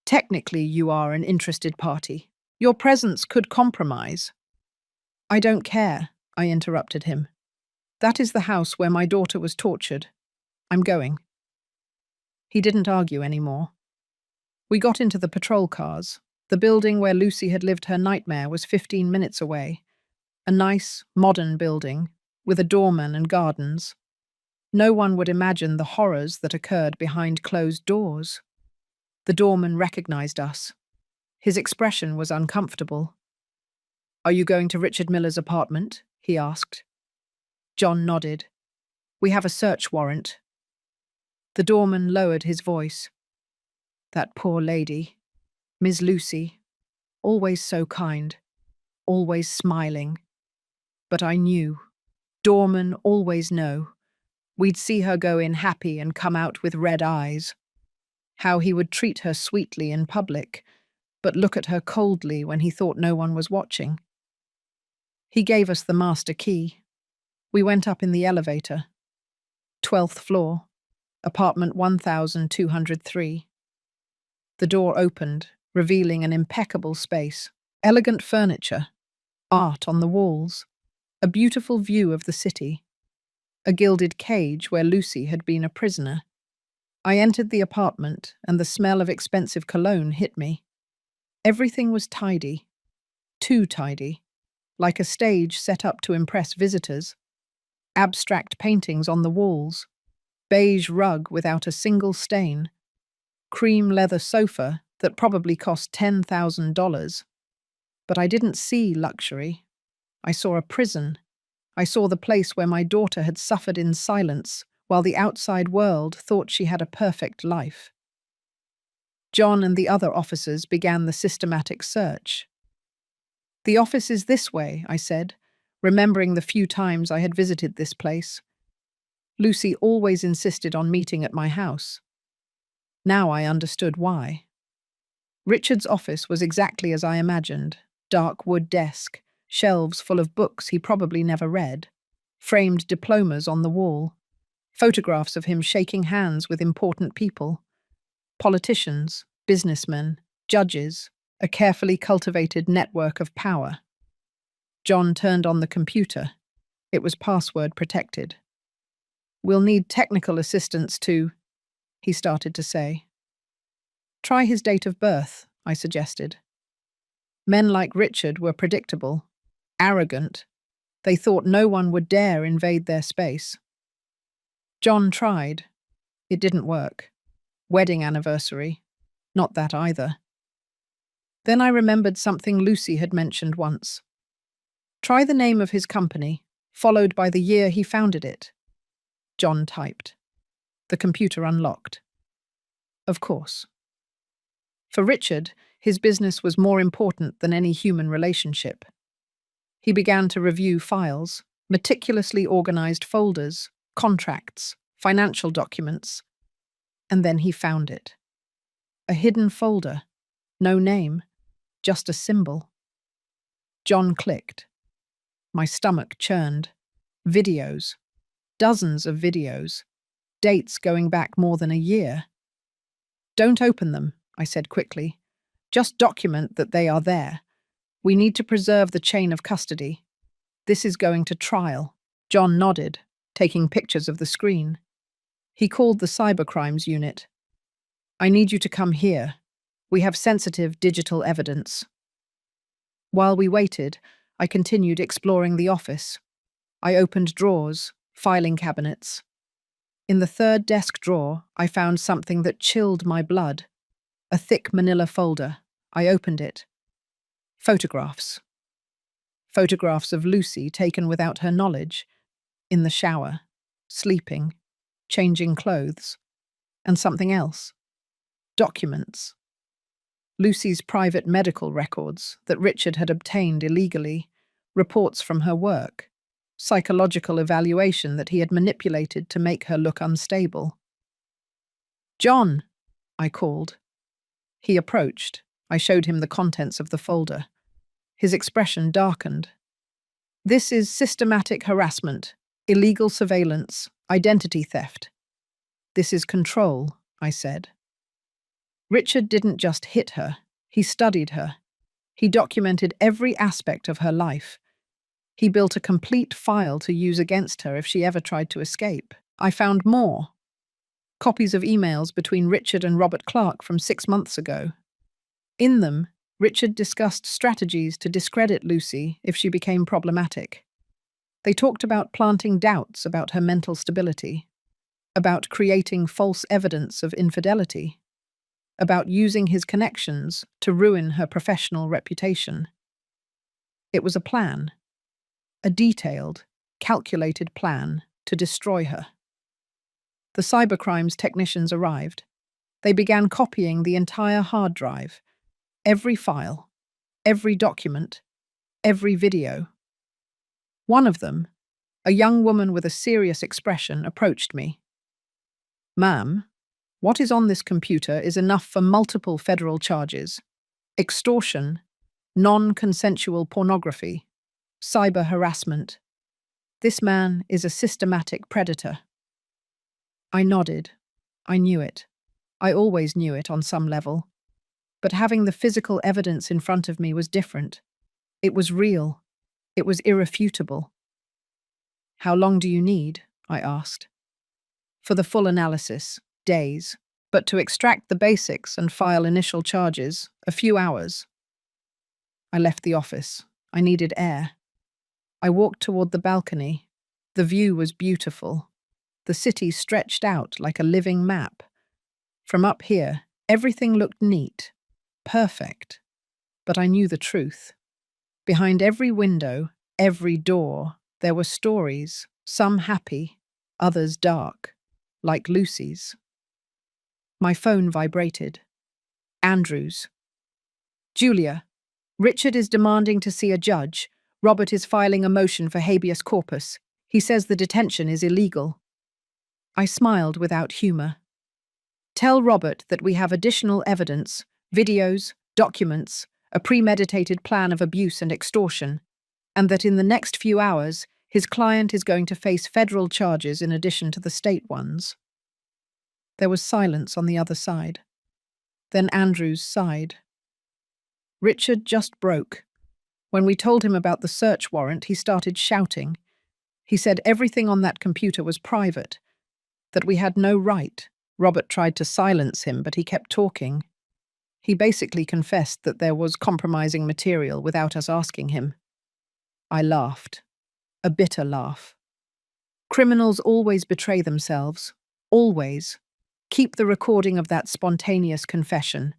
technically you are an interested party. Your presence could compromise. I don't care, I interrupted him. That is the house where my daughter was tortured. I'm going. He didn't argue anymore. We got into the patrol cars. The building where Lucy had lived her nightmare was 15 minutes away. A nice, modern building, with a doorman and gardens. No one would imagine the horrors that occurred behind closed doors. The doorman recognized us. His expression was uncomfortable. Are you going to Richard Miller's apartment? He asked. John nodded. We have a search warrant. The doorman lowered his voice. That poor lady, Miss Lucy, always so kind, always smiling. But I knew. Doormen always know. We'd see her go in happy and come out with red eyes. How he would treat her sweetly in public, but look at her coldly when he thought no one was watching. He gave us the master key. We went up in the elevator. 12th floor, apartment 1203. The door opened, revealing an impeccable space, elegant furniture, art on the walls, a beautiful view of the city, a gilded cage where Lucy had been a prisoner. I entered the apartment, and the smell of expensive cologne hit me. Everything was tidy, too tidy, like a stage set up to impress visitors. Abstract paintings on the walls, beige rug without a single stain, cream leather sofa that probably cost $10,000. But I didn't see luxury. I saw a prison. I saw the place where my daughter had suffered in silence, while the outside world thought she had a perfect life. John and the other officers began the systematic search. The office is this way, I said, remembering the few times I had visited this place. Lucy always insisted on meeting at my house. Now I understood why. Richard's office was exactly as I imagined, dark wood desk, shelves full of books he probably never read, framed diplomas on the wall, photographs of him shaking hands with important people, politicians, businessmen, judges, a carefully cultivated network of power. John turned on the computer. It was password protected. "We'll need technical assistance to," he started to say. "Try his date of birth," I suggested. Men like Richard were predictable, arrogant. They thought no one would dare invade their space. John tried. It didn't work. Wedding anniversary. Not that either. Then I remembered something Lucy had mentioned once. Try the name of his company, followed by the year he founded it. John typed. The computer unlocked. Of course. For Richard, his business was more important than any human relationship. He began to review files, meticulously organized folders, contracts, financial documents, and then he found it. A hidden folder, no name, just a symbol. John clicked. My stomach churned. Videos. Dozens of videos. Dates going back more than a year. Don't open them, I said quickly. Just document that they are there. We need to preserve the chain of custody. This is going to trial. John nodded, taking pictures of the screen. He called the cybercrimes unit. I need you to come here. We have sensitive digital evidence. While we waited, I continued exploring the office. I opened drawers, filing cabinets. In the third desk drawer, I found something that chilled my blood. A thick manila folder. I opened it. Photographs. Photographs of Lucy taken without her knowledge, in the shower, sleeping, changing clothes, and something else. Documents. Lucy's private medical records that Richard had obtained illegally, reports from her work, psychological evaluation that he had manipulated to make her look unstable. "John," I called. He approached. I showed him the contents of the folder. His expression darkened. "This is systematic harassment, illegal surveillance, identity theft. This is control," I said. Richard didn't just hit her, he studied her. He documented every aspect of her life. He built a complete file to use against her if she ever tried to escape. I found more. Copies of emails between Richard and Robert Clark from 6 months ago. In them, Richard discussed strategies to discredit Lucy if she became problematic. They talked about planting doubts about her mental stability, about creating false evidence of infidelity, about using his connections to ruin her professional reputation. It was a plan, a detailed, calculated plan to destroy her. The cybercrimes technicians arrived. They began copying the entire hard drive, every file, every document, every video. One of them, a young woman with a serious expression, approached me. "Ma'am, what is on this computer is enough for multiple federal charges: extortion, non-consensual pornography, cyber harassment. This man is a systematic predator." I nodded. I knew it. I always knew it on some level. But having the physical evidence in front of me was different. It was real. It was irrefutable. "How long do you need?" I asked. "For the full analysis, days. But to extract the basics and file initial charges, a few hours." I left the office. I needed air. I walked toward the balcony. The view was beautiful. The city stretched out like a living map. From up here, everything looked neat, perfect. But I knew the truth. Behind every window, every door, there were stories, some happy, others dark, like Lucy's. My phone vibrated. Andrews. "Julia, Richard is demanding to see a judge. Robert is filing a motion for habeas corpus. He says the detention is illegal." I smiled without humor. "Tell Robert that we have additional evidence, videos, documents, a premeditated plan of abuse and extortion, and that in the next few hours, his client is going to face federal charges in addition to the state ones. There was silence on the other side. Then Andrews sighed. Richard just broke. When we told him about the search warrant, he started shouting. He said everything on that computer was private, that we had no right. Robert tried to silence him, but he kept talking. He basically confessed that there was compromising material without us asking him. I laughed. A bitter laugh. Criminals always betray themselves. Always. Keep the recording of that spontaneous confession.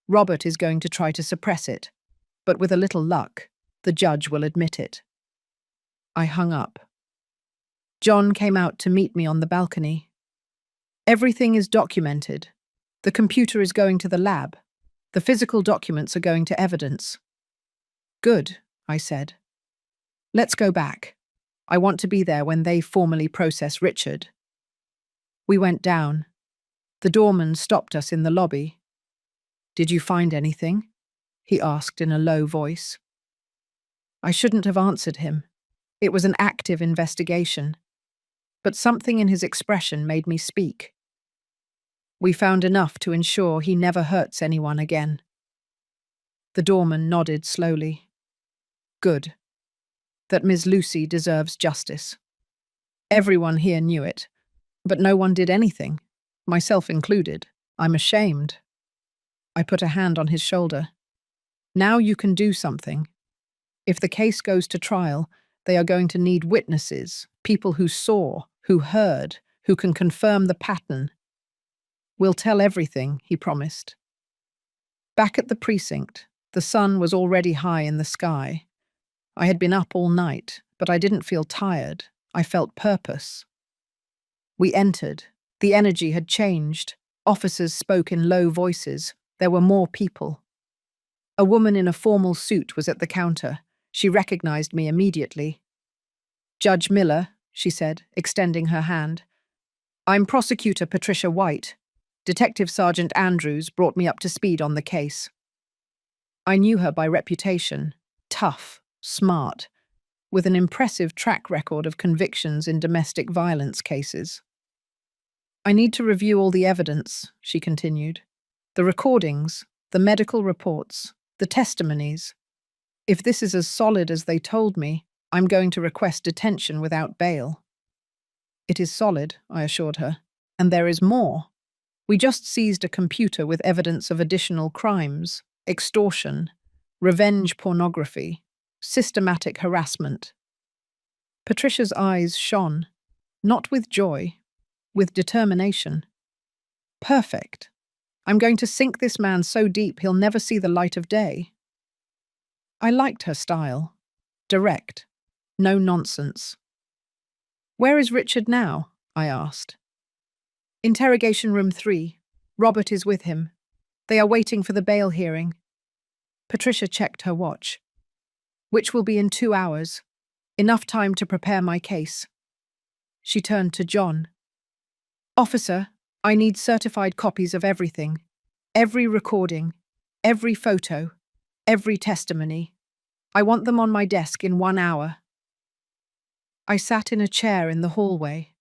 Robert is going to try to suppress it, but with a little luck, the judge will admit it. I hung up. John came out to meet me on the balcony. Everything is documented. The computer is going to the lab. The physical documents are going to evidence. Good, I said. Let's go back. I want to be there when they formally process Richard. We went down. The doorman stopped us in the lobby. Did you find anything? He asked in a low voice. I shouldn't have answered him. It was an active investigation. But something in his expression made me speak. We found enough to ensure he never hurts anyone again. The doorman nodded slowly. Good. That Ms. Lucy deserves justice. Everyone here knew it, but no one did anything, myself included. I'm ashamed. I put a hand on his shoulder. Now you can do something. If the case goes to trial, they are going to need witnesses, people who saw, who heard, who can confirm the pattern. We'll tell everything, he promised. Back at the precinct, the sun was already high in the sky. I had been up all night, but I didn't feel tired. I felt purpose. We entered. The energy had changed. Officers spoke in low voices. There were more people. A woman in a formal suit was at the counter. She recognized me immediately. Judge Miller, she said, extending her hand. I'm Prosecutor Patricia White. Detective Sergeant Andrews brought me up to speed on the case. I knew her by reputation. Tough, smart, with an impressive track record of convictions in domestic violence cases. I need to review all the evidence, she continued. The recordings, the medical reports, the testimonies. If this is as solid as they told me, I'm going to request detention without bail. It is solid, I assured her. And there is more. We just seized a computer with evidence of additional crimes, extortion, revenge pornography, systematic harassment. Patricia's eyes shone, not with joy, with determination. Perfect. I'm going to sink this man so deep he'll never see the light of day. I liked her style. Direct. No nonsense. Where is Richard now? I asked. Interrogation room 3. Robert is with him. They are waiting for the bail hearing. Patricia checked her watch. Which will be in 2 hours. Enough time to prepare my case. She turned to John. Officer, I need certified copies of everything. Every recording, every photo, every testimony. I want them on my desk in 1 hour. I sat in a chair in the hallway.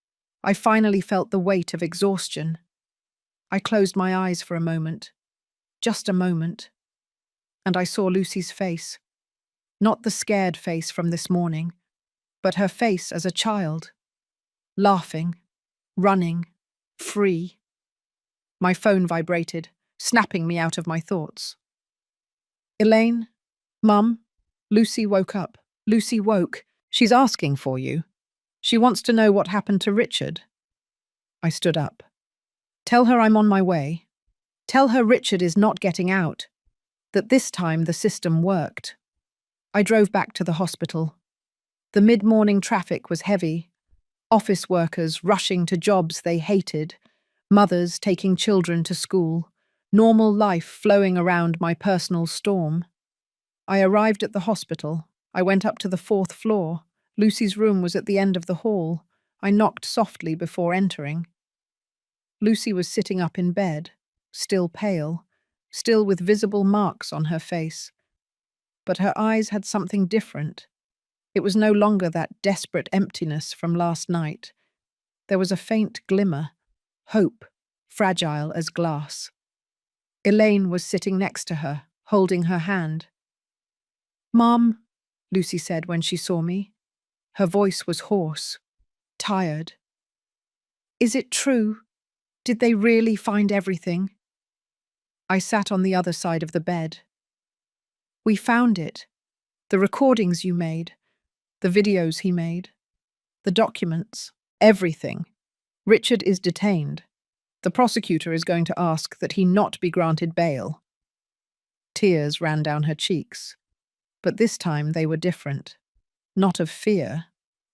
I finally felt the weight of exhaustion. I closed my eyes for a moment. Just a moment. And I saw Lucy's face. Not the scared face from this morning, but her face as a child. Laughing, running, free. My phone vibrated, snapping me out of my thoughts. Elaine? Mum? Lucy woke up. Lucy woke. She's asking for you. She wants to know what happened to Richard. I stood up. Tell her I'm on my way. Tell her Richard is not getting out. That this time the system worked. I drove back to the hospital. The mid-morning traffic was heavy. Office workers rushing to jobs they hated. Mothers taking children to school. Normal life flowing around my personal storm. I arrived at the hospital. I went up to the 4th floor. Lucy's room was at the end of the hall. I knocked softly before entering. Lucy was sitting up in bed, still pale, still with visible marks on her face. but her eyes had something different. It was no longer that desperate emptiness from last night. There was a faint glimmer, hope, fragile as glass. Elaine was sitting next to her, holding her hand. "Mom," Lucy said when she saw me. Her voice was hoarse, tired. "Is it true? Did they really find everything?" I sat on the other side of the bed. "We found it. The recordings you made, the videos he made, the documents, everything. Richard is detained. The prosecutor is going to ask that he not be granted bail." Tears ran down her cheeks, but this time they were different. Not of fear,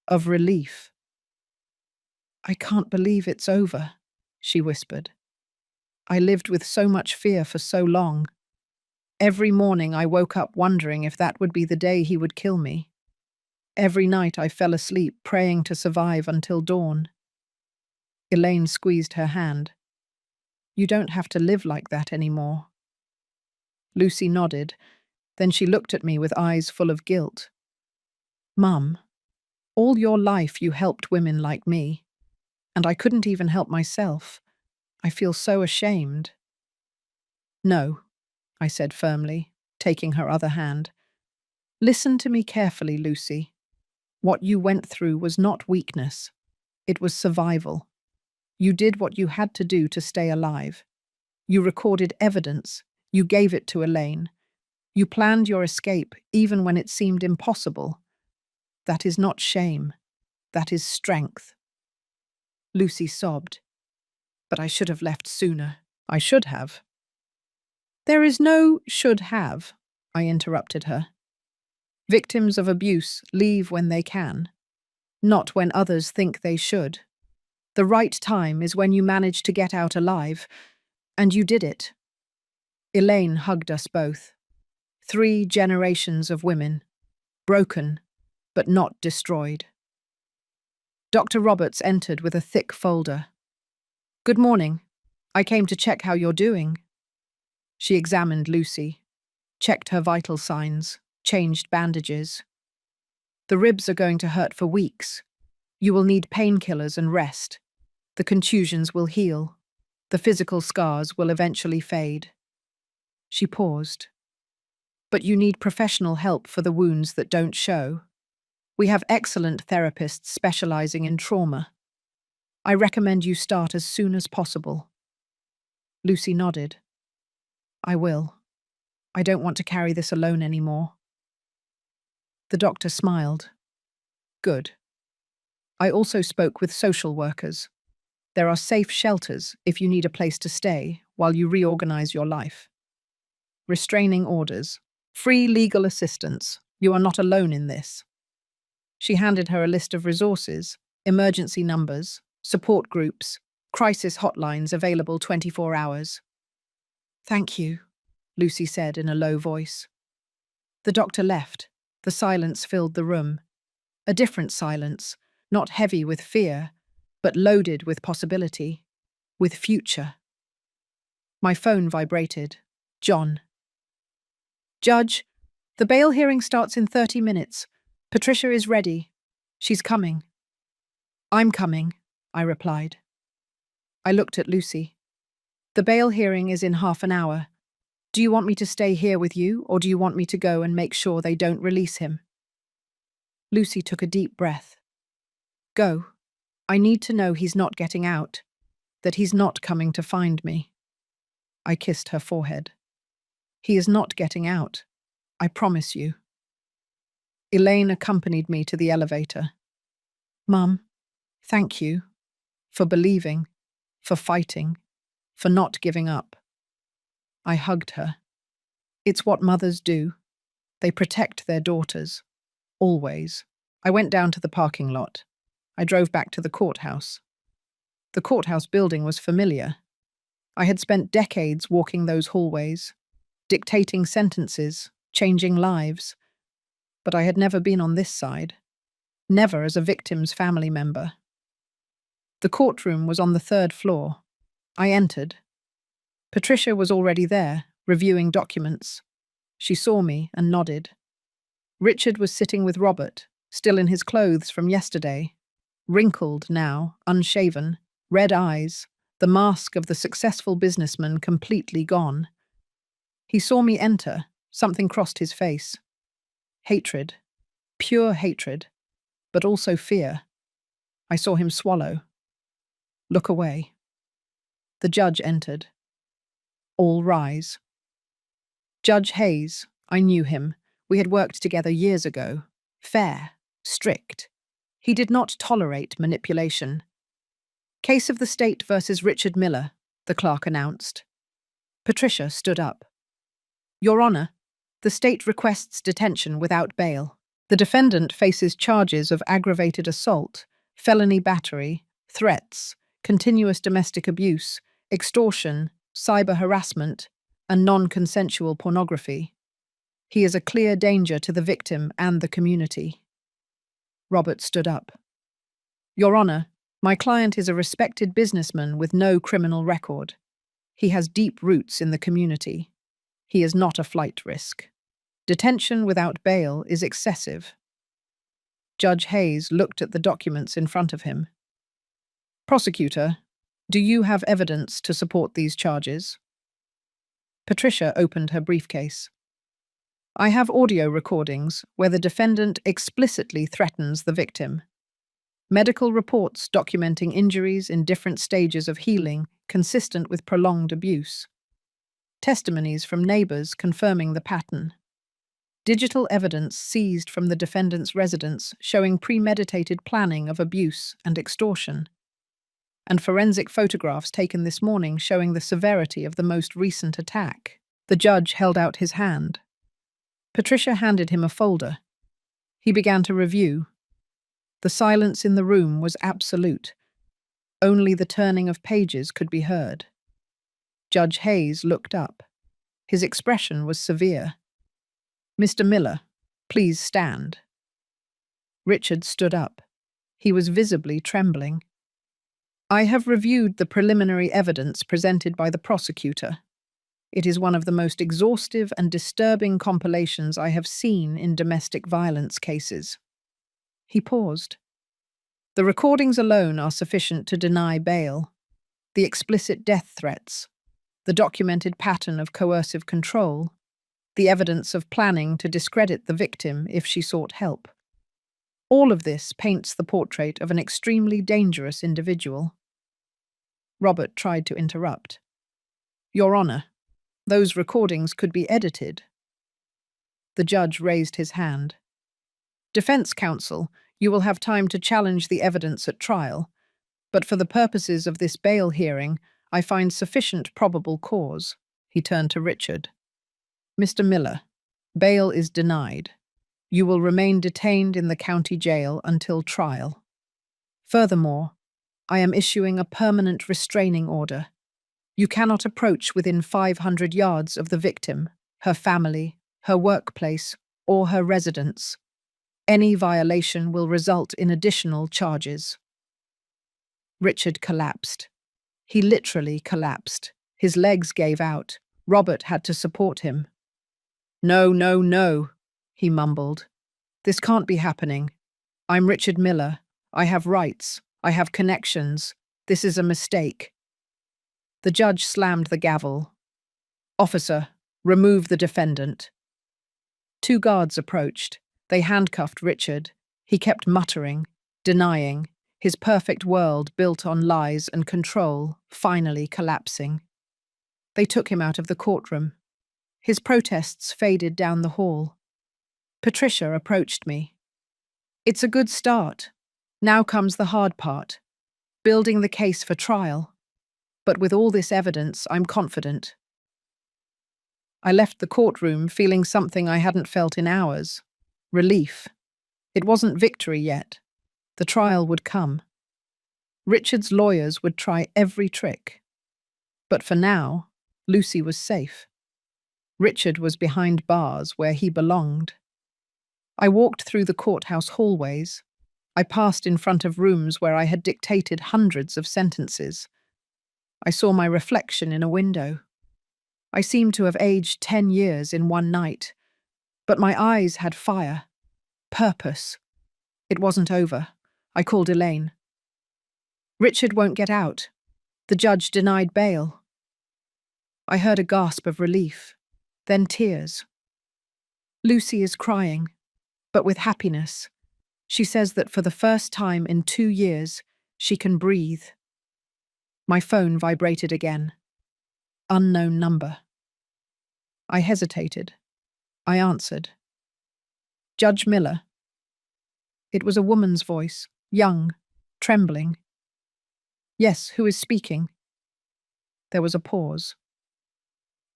of relief. "I can't believe it's over," she whispered. "I lived with so much fear for so long. Every morning I woke up wondering if that would be the day he would kill me. Every night I fell asleep praying to survive until dawn." Elaine squeezed her hand. "You don't have to live like that anymore." Lucy nodded. Then she looked at me with eyes full of guilt. "Mum, all your life you helped women like me, and I couldn't even help myself. I feel so ashamed." "No," I said firmly, taking her other hand. "Listen to me carefully, Lucy. What you went through was not weakness. It was survival. You did what you had to do to stay alive. You recorded evidence. You gave it to Elaine. You planned your escape even when it seemed impossible. That is not shame. That is strength." Lucy sobbed. "But I should have left sooner. I should have." "There is no should have," I interrupted her. "Victims of abuse leave when they can, not when others think they should. The right time is when you manage to get out alive, and you did it." Elaine hugged us both. 3 generations of women, broken, but not destroyed. Dr. Roberts entered with a thick folder. "Good morning. I came to check how you're doing." She examined Lucy, checked her vital signs, changed bandages. "The ribs are going to hurt for weeks. You will need painkillers and rest. The contusions will heal. The physical scars will eventually fade." She paused. "But you need professional help for the wounds that don't show. We have excellent therapists specializing in trauma. I recommend you start as soon as possible." Lucy nodded. "I will. I don't want to carry this alone anymore." The doctor smiled. "Good. I also spoke with social workers. There are safe shelters if you need a place to stay while you reorganize your life. Restraining orders. Free legal assistance. You are not alone in this." She handed her a list of resources, emergency numbers, support groups, crisis hotlines available 24 hours. "Thank you," Lucy said in a low voice. The doctor left. The silence filled the room. A different silence, not heavy with fear, but loaded with possibility, with future. My phone vibrated. John. "Judge, the bail hearing starts in 30 minutes. Patricia is ready. She's coming." "I'm coming," I replied. I looked at Lucy. "The bail hearing is in half an hour. Do you want me to stay here with you, or do you want me to go and make sure they don't release him?" Lucy took a deep breath. "Go. I need to know he's not getting out, that he's not coming to find me." I kissed her forehead. "He is not getting out. I promise you." Elaine accompanied me to the elevator. "Mum, thank you for believing, for fighting, for not giving up." I hugged her. It's what mothers do. They protect their daughters. Always. I went down to the parking lot. I drove back to the courthouse. The courthouse building was familiar. I had spent decades walking those hallways, dictating sentences, changing lives. But I had never been on this side. Never as a victim's family member. The courtroom was on the 3rd floor. I entered. Patricia was already there, reviewing documents. She saw me and nodded. Richard was sitting with Robert, still in his clothes from yesterday, wrinkled now, unshaven, red eyes, the mask of the successful businessman completely gone. He saw me enter, something crossed his face. Hatred, pure hatred, but also fear. I saw him swallow. Look away. The judge entered. All rise. Judge Hayes, I knew him. We had worked together years ago. Fair, strict. He did not tolerate manipulation. Case of the state versus Richard Miller, the clerk announced. Patricia stood up. Your Honour, the state requests detention without bail. The defendant faces charges of aggravated assault, felony battery, threats, continuous domestic abuse, extortion, cyber harassment, and non-consensual pornography. He is a clear danger to the victim and the community. Robert stood up. Your Honour, my client is a respected businessman with no criminal record. He has deep roots in the community. He is not a flight risk. Detention without bail is excessive. Judge Hayes looked at the documents in front of him. Prosecutor, do you have evidence to support these charges? Patricia opened her briefcase. I have audio recordings where the defendant explicitly threatens the victim. Medical reports documenting injuries in different stages of healing consistent with prolonged abuse. Testimonies from neighbours confirming the pattern. Digital evidence seized from the defendant's residence showing premeditated planning of abuse and extortion. And forensic photographs taken this morning showing the severity of the most recent attack. The judge held out his hand. Patricia handed him a folder. He began to review. The silence in the room was absolute. Only the turning of pages could be heard. Judge Hayes looked up. His expression was severe. Mr. Miller, please stand. Richard stood up. He was visibly trembling. I have reviewed the preliminary evidence presented by the prosecutor. It is one of the most exhaustive and disturbing compilations I have seen in domestic violence cases. He paused. The recordings alone are sufficient to deny bail. The explicit death threats, the documented pattern of coercive control, the evidence of planning to discredit the victim if she sought help. All of this paints the portrait of an extremely dangerous individual. Robert tried to interrupt. Your Honour, those recordings could be edited. The judge raised his hand. Defense counsel, you will have time to challenge the evidence at trial, but for the purposes of this bail hearing, I find sufficient probable cause. He turned to Richard. Mr. Miller, bail is denied. You will remain detained in the county jail until trial. Furthermore, I am issuing a permanent restraining order. You cannot approach within 500 yards of the victim, her family, her workplace, or her residence. Any violation will result in additional charges. Richard collapsed. He literally collapsed. His legs gave out. Robert had to support him. No, no, no, he mumbled. This can't be happening. I'm Richard Miller. I have rights. I have connections. This is a mistake. The judge slammed the gavel. Officer, remove the defendant. 2 guards approached. They handcuffed Richard. He kept muttering, denying, his perfect world built on lies and control, finally collapsing. They took him out of the courtroom. His protests faded down the hall. Patricia approached me. It's a good start. Now comes the hard part, building the case for trial. But with all this evidence, I'm confident. I left the courtroom feeling something I hadn't felt in hours. Relief. It wasn't victory yet. The trial would come. Richard's lawyers would try every trick. But for now, Lucy was safe. Richard was behind bars where he belonged. I walked through the courthouse hallways. I passed in front of rooms where I had dictated hundreds of sentences. I saw my reflection in a window. I seemed to have aged 10 years in one night, but my eyes had fire. Purpose. It wasn't over. I called Elaine. Richard won't get out. The judge denied bail. I heard a gasp of relief, then tears. Lucy is crying, but with happiness. She says that for the first time in 2 years, she can breathe. My phone vibrated again. Unknown number. I hesitated. I answered. Judge Miller. It was a woman's voice, young, trembling. Yes, who is speaking? There was a pause.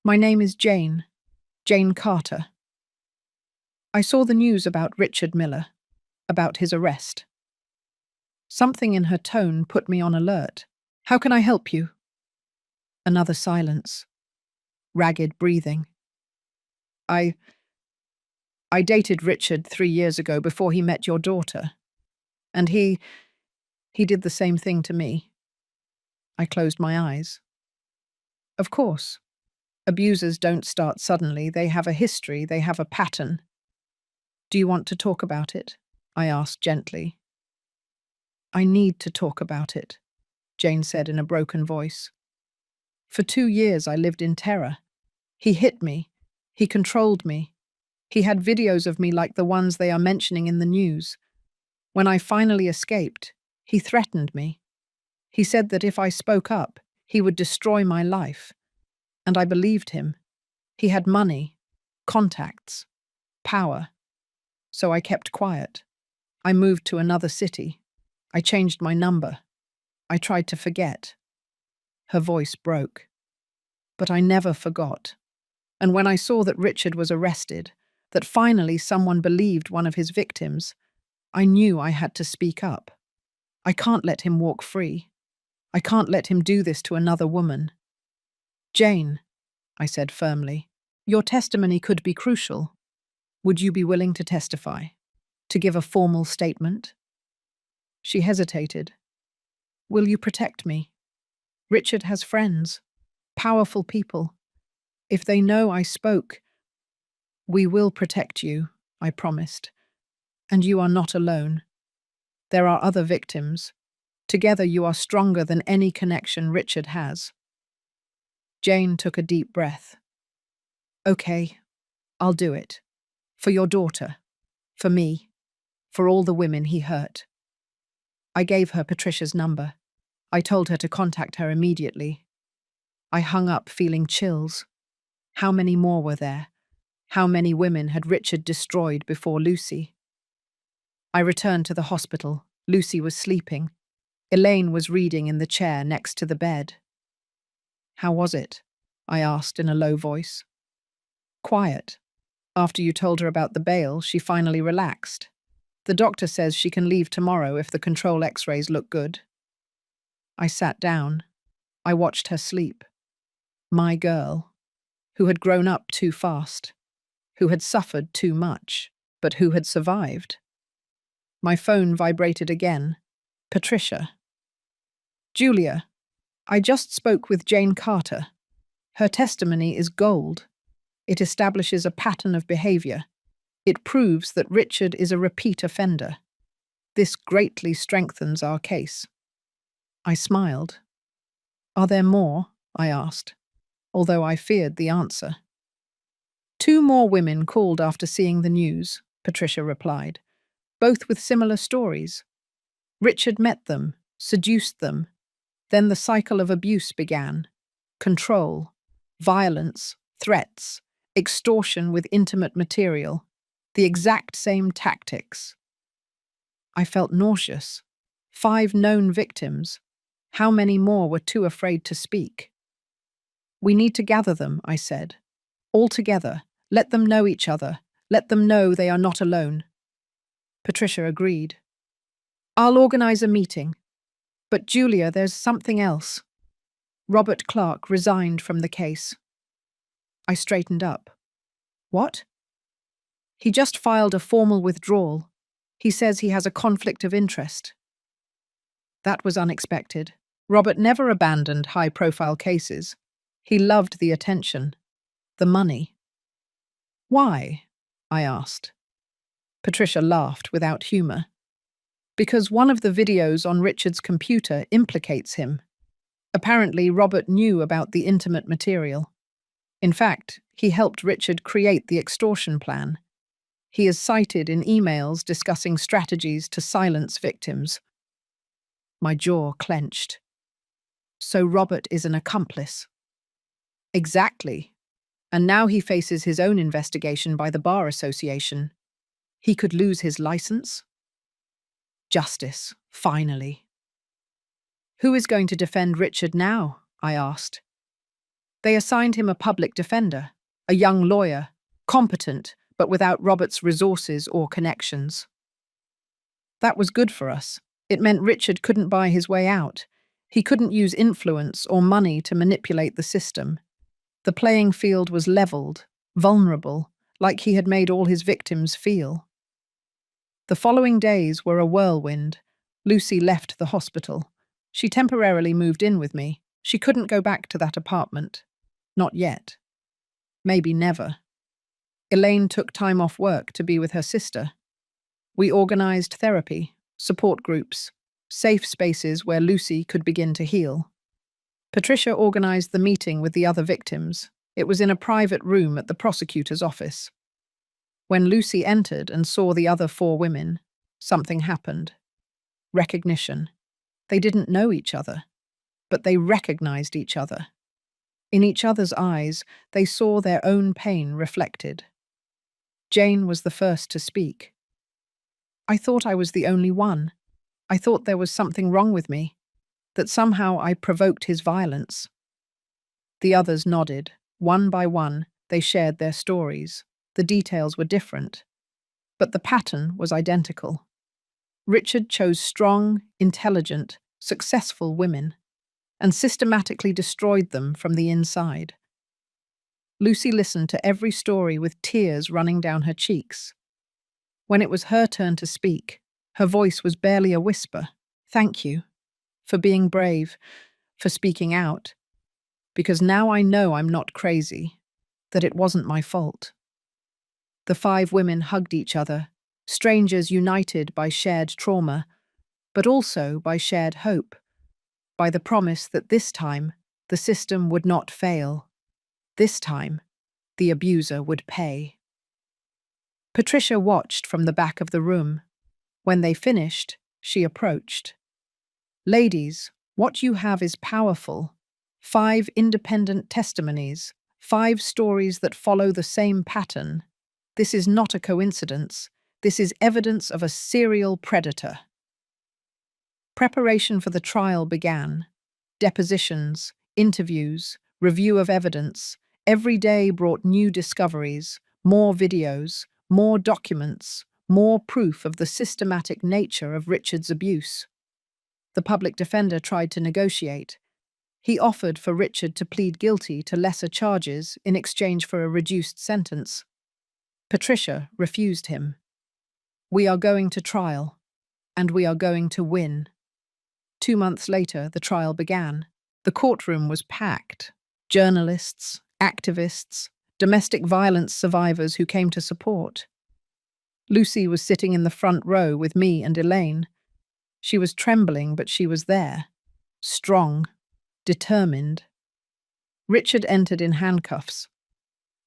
My name is Jane Carter. I saw the news about Richard Miller, about his arrest. Something in her tone put me on alert. How can I help you? Another silence. Ragged breathing. I dated Richard 3 years ago before he met your daughter. And he did the same thing to me. I closed my eyes. Of course. Abusers don't start suddenly. They have a history, they have a pattern. Do you want to talk about it? I asked gently. I need to talk about it, Jane said in a broken voice. For 2 years I lived in terror. He hit me. He controlled me. He had videos of me like the ones they are mentioning in the news. When I finally escaped, he threatened me. He said that if I spoke up, he would destroy my life. And I believed him. He had money, contacts, power. So I kept quiet. I moved to another city. I changed my number. I tried to forget. Her voice broke. But I never forgot. And when I saw that Richard was arrested, that finally someone believed one of his victims, I knew I had to speak up. I can't let him walk free. I can't let him do this to another woman. Jane, I said firmly, your testimony could be crucial. Would you be willing to testify? To give a formal statement? She hesitated. Will you protect me? Richard has friends, powerful people. If they know I spoke, we will protect you, I promised. And you are not alone. There are other victims. Together you are stronger than any connection Richard has. Jane took a deep breath. Okay, I'll do it. For your daughter. For me. For all the women he hurt. I gave her Patricia's number. I told her to contact her immediately. I hung up feeling chills. How many more were there? How many women had Richard destroyed before Lucy? I returned to the hospital. Lucy was sleeping. Elaine was reading in the chair next to the bed. How was it? I asked in a low voice. Quiet. After you told her about the bail, she finally relaxed. The doctor says she can leave tomorrow if the control x-rays look good. I sat down. I watched her sleep. My girl, who had grown up too fast, who had suffered too much, but who had survived. My phone vibrated again. Patricia. Julia, I just spoke with Jane Carter. Her testimony is gold. It establishes a pattern of behavior. It proves that Richard is a repeat offender. This greatly strengthens our case. I smiled. Are there more? I asked, although I feared the answer. 2 more women called after seeing the news, Patricia replied, both with similar stories. Richard met them, seduced them. Then the cycle of abuse began. Control, violence, threats, extortion with intimate material. The exact same tactics. I felt nauseous. 5 known victims. How many more were too afraid to speak? We need to gather them, I said. All together. Let them know each other. Let them know they are not alone. Patricia agreed. I'll organize a meeting. But Julia, there's something else. Robert Clark resigned from the case. I straightened up. What? He just filed a formal withdrawal. He says he has a conflict of interest. That was unexpected. Robert never abandoned high-profile cases. He loved the attention, the money. Why? I asked. Patricia laughed without humor. Because one of the videos on Richard's computer implicates him. Apparently, Robert knew about the intimate material. In fact, he helped Richard create the extortion plan. He is cited in emails discussing strategies to silence victims. My jaw clenched. So Robert is an accomplice. Exactly. And now he faces his own investigation by the Bar Association. He could lose his license. Justice, finally. Who is going to defend Richard now? I asked. They assigned him a public defender, a young lawyer, competent, but without Robert's resources or connections. That was good for us. It meant Richard couldn't buy his way out. He couldn't use influence or money to manipulate the system. The playing field was leveled, vulnerable, like he had made all his victims feel. The following days were a whirlwind. Lucy left the hospital. She temporarily moved in with me. She couldn't go back to that apartment. Not yet. Maybe never. Elaine took time off work to be with her sister. We organized therapy, support groups, safe spaces where Lucy could begin to heal. Patricia organized the meeting with the other victims. It was in a private room at the prosecutor's office. When Lucy entered and saw the other 4 women, something happened. Recognition. They didn't know each other, but they recognized each other. In each other's eyes, they saw their own pain reflected. Jane was the first to speak. I thought I was the only one. I thought there was something wrong with me, that somehow I provoked his violence. The others nodded. One by one, they shared their stories. The details were different, but the pattern was identical. Richard chose strong, intelligent, successful women and systematically destroyed them from the inside. Lucy listened to every story with tears running down her cheeks. When it was her turn to speak, her voice was barely a whisper. Thank you for being brave, for speaking out, because now I know I'm not crazy, that it wasn't my fault. The 5 women hugged each other, strangers united by shared trauma, but also by shared hope, by the promise that this time the system would not fail. This time, the abuser would pay. Patricia watched from the back of the room. When they finished, she approached. Ladies, what you have is powerful. 5 independent testimonies, 5 stories that follow the same pattern. This is not a coincidence. This is evidence of a serial predator. Preparation for the trial began. Depositions, interviews, review of evidence. Every day brought new discoveries, more videos, more documents, more proof of the systematic nature of Richard's abuse. The public defender tried to negotiate. He offered for Richard to plead guilty to lesser charges in exchange for a reduced sentence. Patricia refused him. We are going to trial, and we are going to win. 2 months later, the trial began. The courtroom was packed. Journalists, activists, domestic violence survivors who came to support. Lucy was sitting in the front row with me and Elaine. She was trembling, but she was there, strong, determined. Richard entered in handcuffs.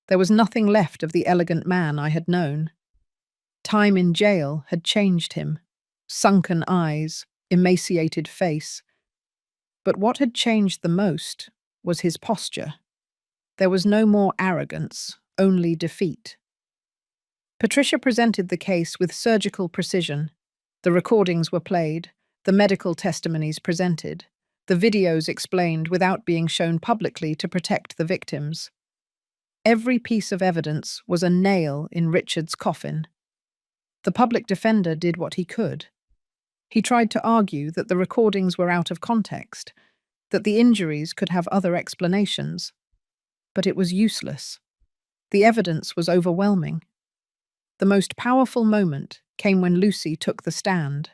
There was nothing left of the elegant man I had known. Time in jail had changed him. Sunken eyes, emaciated face. But what had changed the most was his posture. There was no more arrogance, only defeat. Patricia presented the case with surgical precision. The recordings were played, the medical testimonies presented, the videos explained without being shown publicly to protect the victims. Every piece of evidence was a nail in Richard's coffin. The public defender did what he could. He tried to argue that the recordings were out of context, that the injuries could have other explanations. But it was useless. The evidence was overwhelming. The most powerful moment came when Lucy took the stand.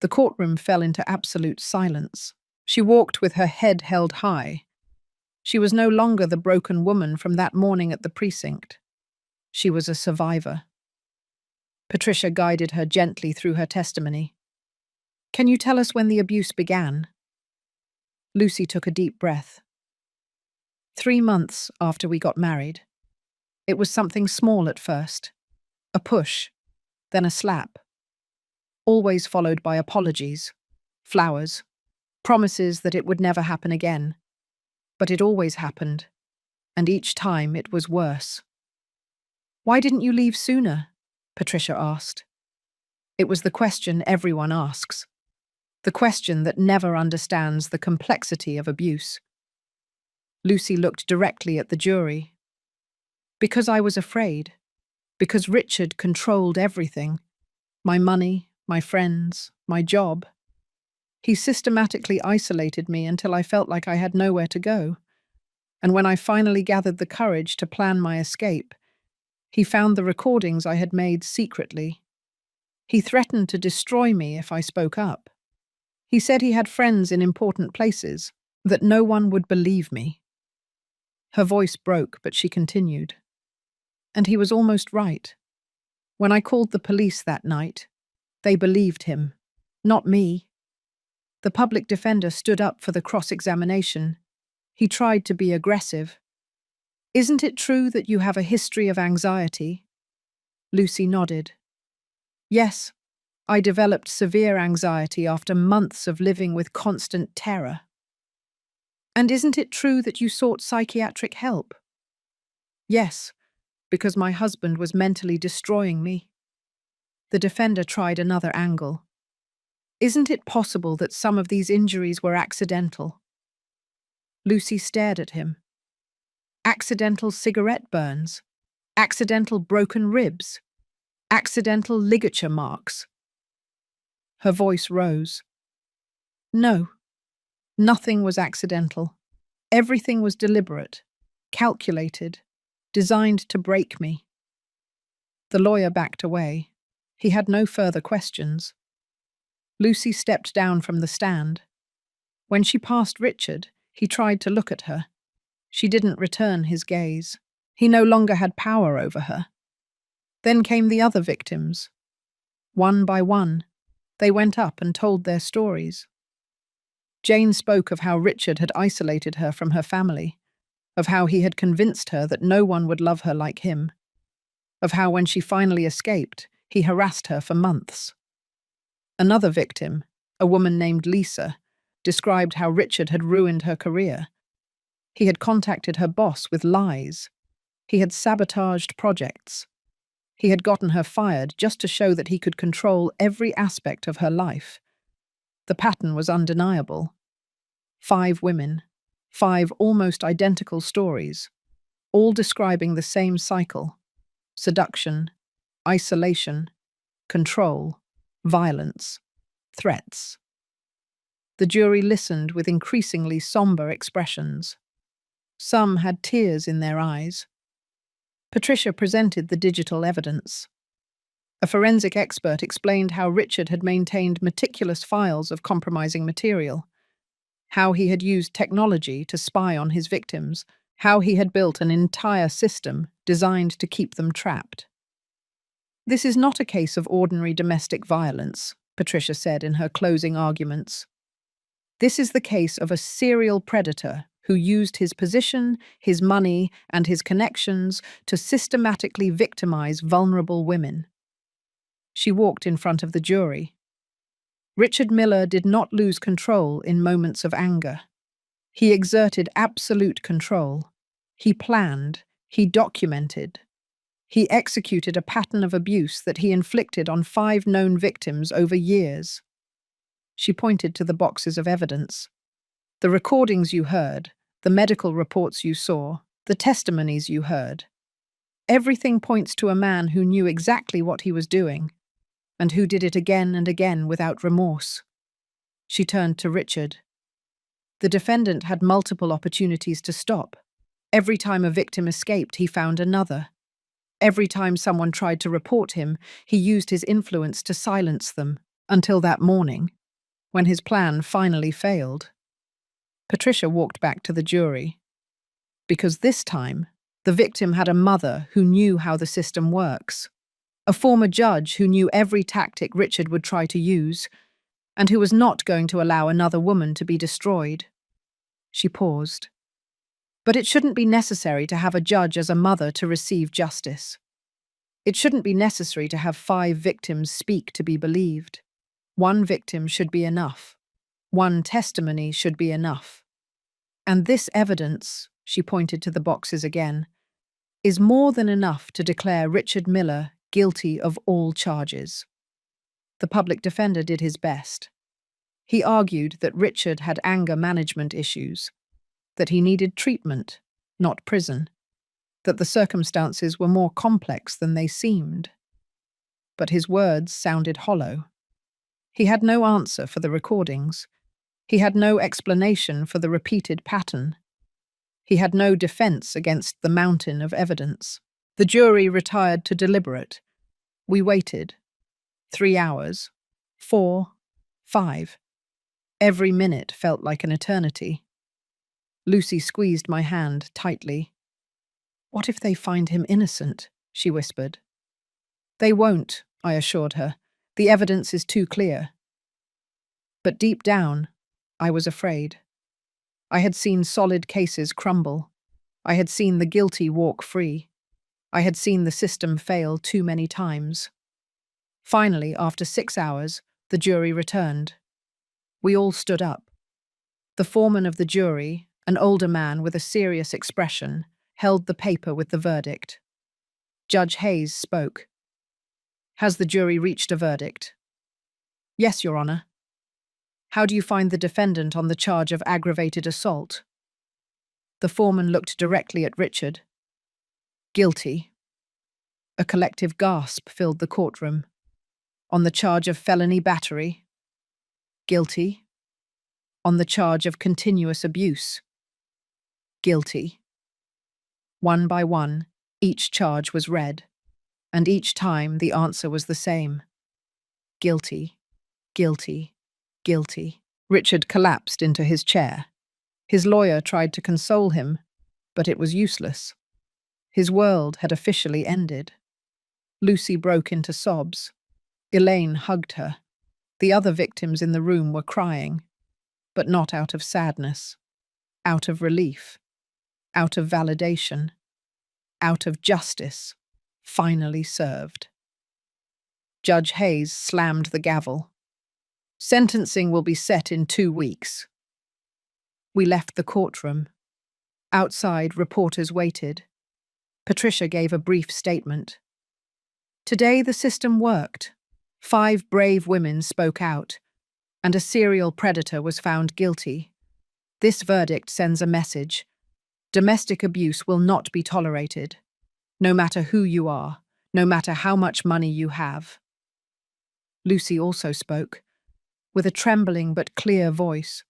The courtroom fell into absolute silence. She walked with her head held high. She was no longer the broken woman from that morning at the precinct. She was a survivor. Patricia guided her gently through her testimony. Can you tell us when the abuse began? Lucy took a deep breath. 3 months after we got married. It was something small at first. A push, then a slap. Always followed by apologies, flowers, promises that it would never happen again. But it always happened, and each time it was worse. Why didn't you leave sooner? Patricia asked. It was the question everyone asks. The question that never understands the complexity of abuse. Lucy looked directly at the jury. Because I was afraid. Because Richard controlled everything. My money, my friends, my job. He systematically isolated me until I felt like I had nowhere to go. And when I finally gathered the courage to plan my escape, he found the recordings I had made secretly. He threatened to destroy me if I spoke up. He said he had friends in important places, that no one would believe me. Her voice broke, but she continued. And he was almost right. When I called the police that night, they believed him, not me. The public defender stood up for the cross-examination. He tried to be aggressive. Isn't it true that you have a history of anxiety? Lucy nodded. Yes, I developed severe anxiety after months of living with constant terror. And isn't it true that you sought psychiatric help? Yes, because my husband was mentally destroying me. The defender tried another angle. Isn't it possible that some of these injuries were accidental? Lucy stared at him. Accidental cigarette burns, accidental broken ribs, accidental ligature marks. Her voice rose. No, nothing was accidental. Everything was deliberate, calculated, designed to break me. The lawyer backed away. He had no further questions. Lucy stepped down from the stand. When she passed Richard, he tried to look at her. She didn't return his gaze. He no longer had power over her. Then came the other victims. One by one, they went up and told their stories. Jane spoke of how Richard had isolated her from her family, of how he had convinced her that no one would love her like him, of how when she finally escaped, he harassed her for months. Another victim, a woman named Lisa, described how Richard had ruined her career. He had contacted her boss with lies. He had sabotaged projects. He had gotten her fired just to show that he could control every aspect of her life. The pattern was undeniable. 5 women, 5 almost identical stories, all describing the same cycle: seduction, isolation, control, violence, threats. The jury listened with increasingly somber expressions. Some had tears in their eyes. Patricia presented the digital evidence. A forensic expert explained how Richard had maintained meticulous files of compromising material, how he had used technology to spy on his victims, how he had built an entire system designed to keep them trapped. This is not a case of ordinary domestic violence, Patricia said in her closing arguments. This is the case of a serial predator who used his position, his money, and his connections to systematically victimize vulnerable women. She walked in front of the jury. Richard Miller did not lose control in moments of anger. He exerted absolute control. He planned, he documented. He executed a pattern of abuse that he inflicted on 5 known victims over years. She pointed to the boxes of evidence. The recordings you heard, the medical reports you saw, the testimonies you heard. Everything points to a man who knew exactly what he was doing, and who did it again and again without remorse. She turned to Richard. The defendant had multiple opportunities to stop. Every time a victim escaped, he found another. Every time someone tried to report him, he used his influence to silence them, until that morning, when his plan finally failed. Patricia walked back to the jury. Because this time, the victim had a mother who knew how the system works. A former judge who knew every tactic Richard would try to use, and who was not going to allow another woman to be destroyed. She paused. But it shouldn't be necessary to have a judge as a mother to receive justice. It shouldn't be necessary to have 5 victims speak to be believed. One victim should be enough. One testimony should be enough. And this evidence, she pointed to the boxes again, is more than enough to declare Richard Miller guilty of all charges. The public defender did his best. He argued that Richard had anger management issues, that he needed treatment, not prison, that the circumstances were more complex than they seemed. But his words sounded hollow. He had no answer for the recordings. He had no explanation for the repeated pattern. He had no defense against the mountain of evidence. The jury retired to deliberate. We waited. 3 hours. 4. 5. Every minute felt like an eternity. Lucy squeezed my hand tightly. "What if they find him innocent?" she whispered. "They won't," I assured her. "The evidence is too clear." But deep down, I was afraid. I had seen solid cases crumble. I had seen the guilty walk free. I had seen the system fail too many times. Finally, after 6 hours, the jury returned. We all stood up. The foreman of the jury, an older man with a serious expression, held the paper with the verdict. Judge Hayes spoke. "Has the jury reached a verdict?" "Yes, Your Honor." "How do you find the defendant on the charge of aggravated assault?" The foreman looked directly at Richard. "Guilty." A collective gasp filled the courtroom. "On the charge of felony battery?" "Guilty." "On the charge of continuous abuse?" "Guilty." One by one, each charge was read, and each time the answer was the same. Guilty, guilty, guilty. Richard collapsed into his chair. His lawyer tried to console him, but it was useless. His world had officially ended. Lucy broke into sobs. Elaine hugged her. The other victims in the room were crying, but not out of sadness, out of relief, out of validation, out of justice, finally served. Judge Hayes slammed the gavel. "Sentencing will be set in 2 weeks." We left the courtroom. Outside, reporters waited. Patricia gave a brief statement. Today the system worked. 5 brave women spoke out, and a serial predator was found guilty. This verdict sends a message. Domestic abuse will not be tolerated, no matter who you are, no matter how much money you have. Lucy also spoke, with a trembling but clear voice.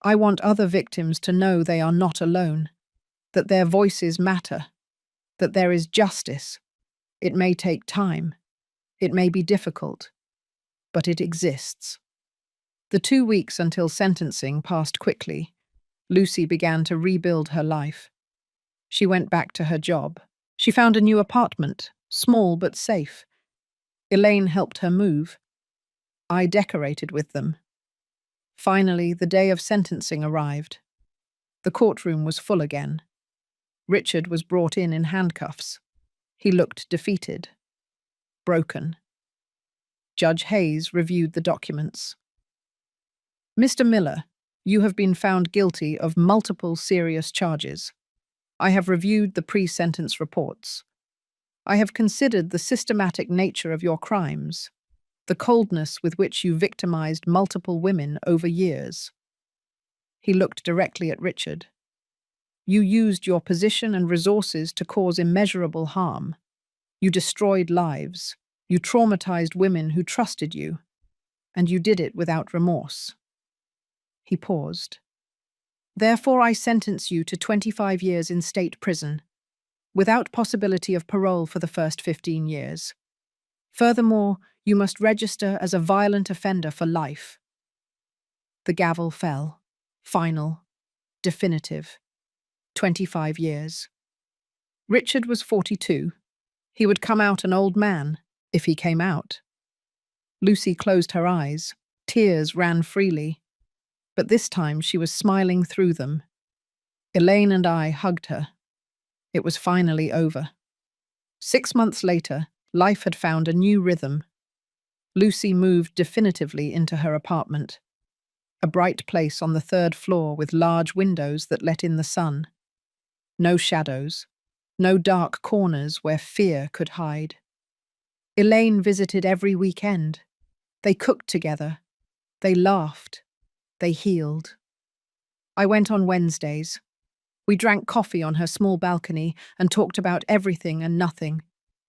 "I want other victims to know they are not alone, that their voices matter, that there is justice. It may take time. It may be difficult, but it exists." The 2 weeks until sentencing passed quickly. Lucy began to rebuild her life. She went back to her job. She found a new apartment, small but safe. Elaine helped her move. I decorated with them. Finally, the day of sentencing arrived. The courtroom was full again. Richard was brought in handcuffs. He looked defeated, broken. Judge Hayes reviewed the documents. "Mr. Miller, you have been found guilty of multiple serious charges. I have reviewed the pre-sentence reports. I have considered the systematic nature of your crimes, the coldness with which you victimized multiple women over years." He looked directly at Richard. "You used your position and resources to cause immeasurable harm. You destroyed lives. You traumatized women who trusted you. And you did it without remorse." He paused. "Therefore, I sentence you to 25 years in state prison, without possibility of parole for the first 15 years. Furthermore, you must register as a violent offender for life." The gavel fell. Final. Definitive. 25 years. Richard was 42. He would come out an old man, if he came out. Lucy closed her eyes. Tears ran freely, but this time she was smiling through them. Elaine and I hugged her. It was finally over. 6 months later, life had found a new rhythm. Lucy moved definitively into her apartment, a bright place on the 3rd floor with large windows that let in the sun. No shadows, no dark corners where fear could hide. Elaine visited every weekend. They cooked together. They laughed. They healed. I went on Wednesdays. We drank coffee on her small balcony and talked about everything and nothing.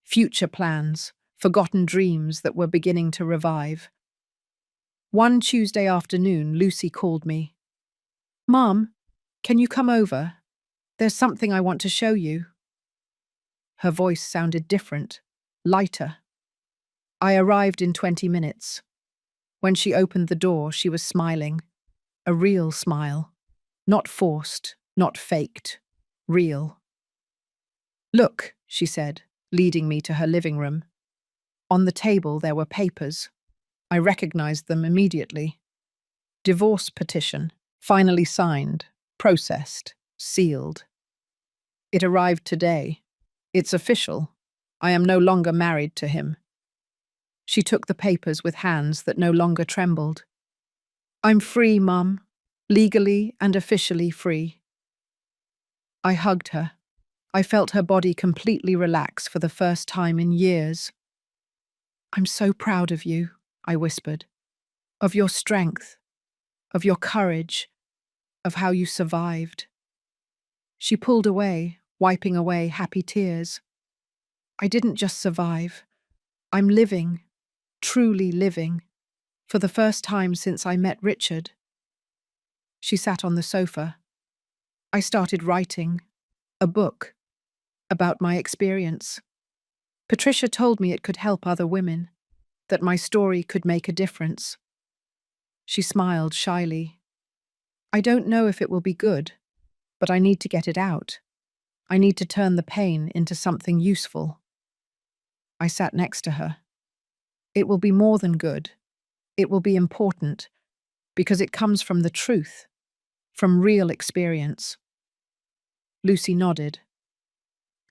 Future plans, forgotten dreams that were beginning to revive. One Tuesday afternoon, Lucy called me. "Mom, can you come over? There's something I want to show you." Her voice sounded different, lighter. I arrived in 20 minutes. When she opened the door, she was smiling. A real smile. Not forced, not faked. Real. "Look," she said, leading me to her living room. On the table there were papers. I recognized them immediately. Divorce petition, finally signed, processed, sealed. It arrived today. It's official. I am no longer married to him. She took the papers with hands that no longer trembled. "I'm free, Mum. Legally and officially free." I hugged her. I felt her body completely relax for the first time in years. "I'm so proud of you," I whispered. "Of your strength, of your courage, of how you survived." She pulled away, wiping away happy tears. "I didn't just survive. I'm living, truly living, for the first time since I met Richard." She sat on the sofa. I started writing a book about my experience. Patricia told me it could help other women, that my story could make a difference. She smiled shyly. "I don't know if it will be good, but I need to get it out. I need to turn the pain into something useful." I sat next to her. "It will be more than good. It will be important, because it comes from the truth, from real experience." Lucy nodded.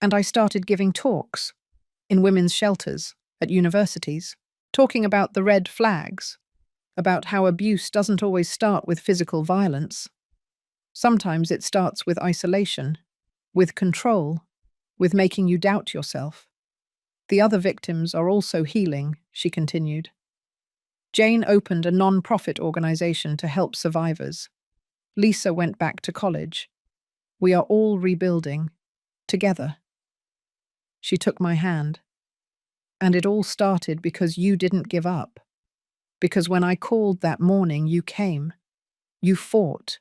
And I started giving talks in women's shelters, at universities, talking about the red flags, about how abuse doesn't always start with physical violence. Sometimes it starts with isolation, with control, with making you doubt yourself. "The other victims are also healing," she continued. "Jane opened a non-profit organization to help survivors. Lisa went back to college. We are all rebuilding, together." She took my hand. "And it all started because you didn't give up. Because when I called that morning, you came. You fought.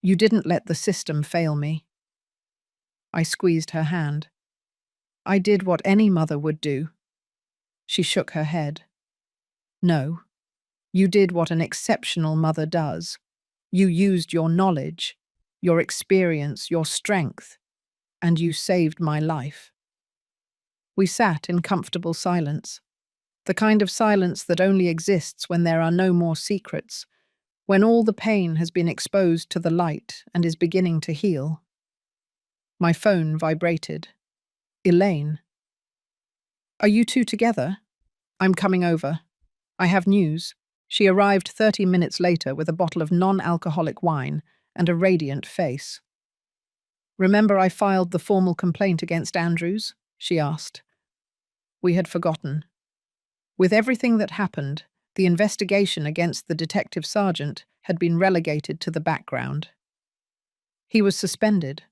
You didn't let the system fail me." I squeezed her hand. "I did what any mother would do." She shook her head. "No, you did what an exceptional mother does. You used your knowledge, your experience, your strength, and you saved my life." We sat in comfortable silence, the kind of silence that only exists when there are no more secrets, when all the pain has been exposed to the light and is beginning to heal. My phone vibrated. "Elaine." "Are you two together?" "I'm coming over. I have news." She arrived 30 minutes later with a bottle of non-alcoholic wine and a radiant face. "Remember I filed the formal complaint against Andrews?" she asked. We had forgotten. With everything that happened, the investigation against the detective sergeant had been relegated to the background. He was suspended,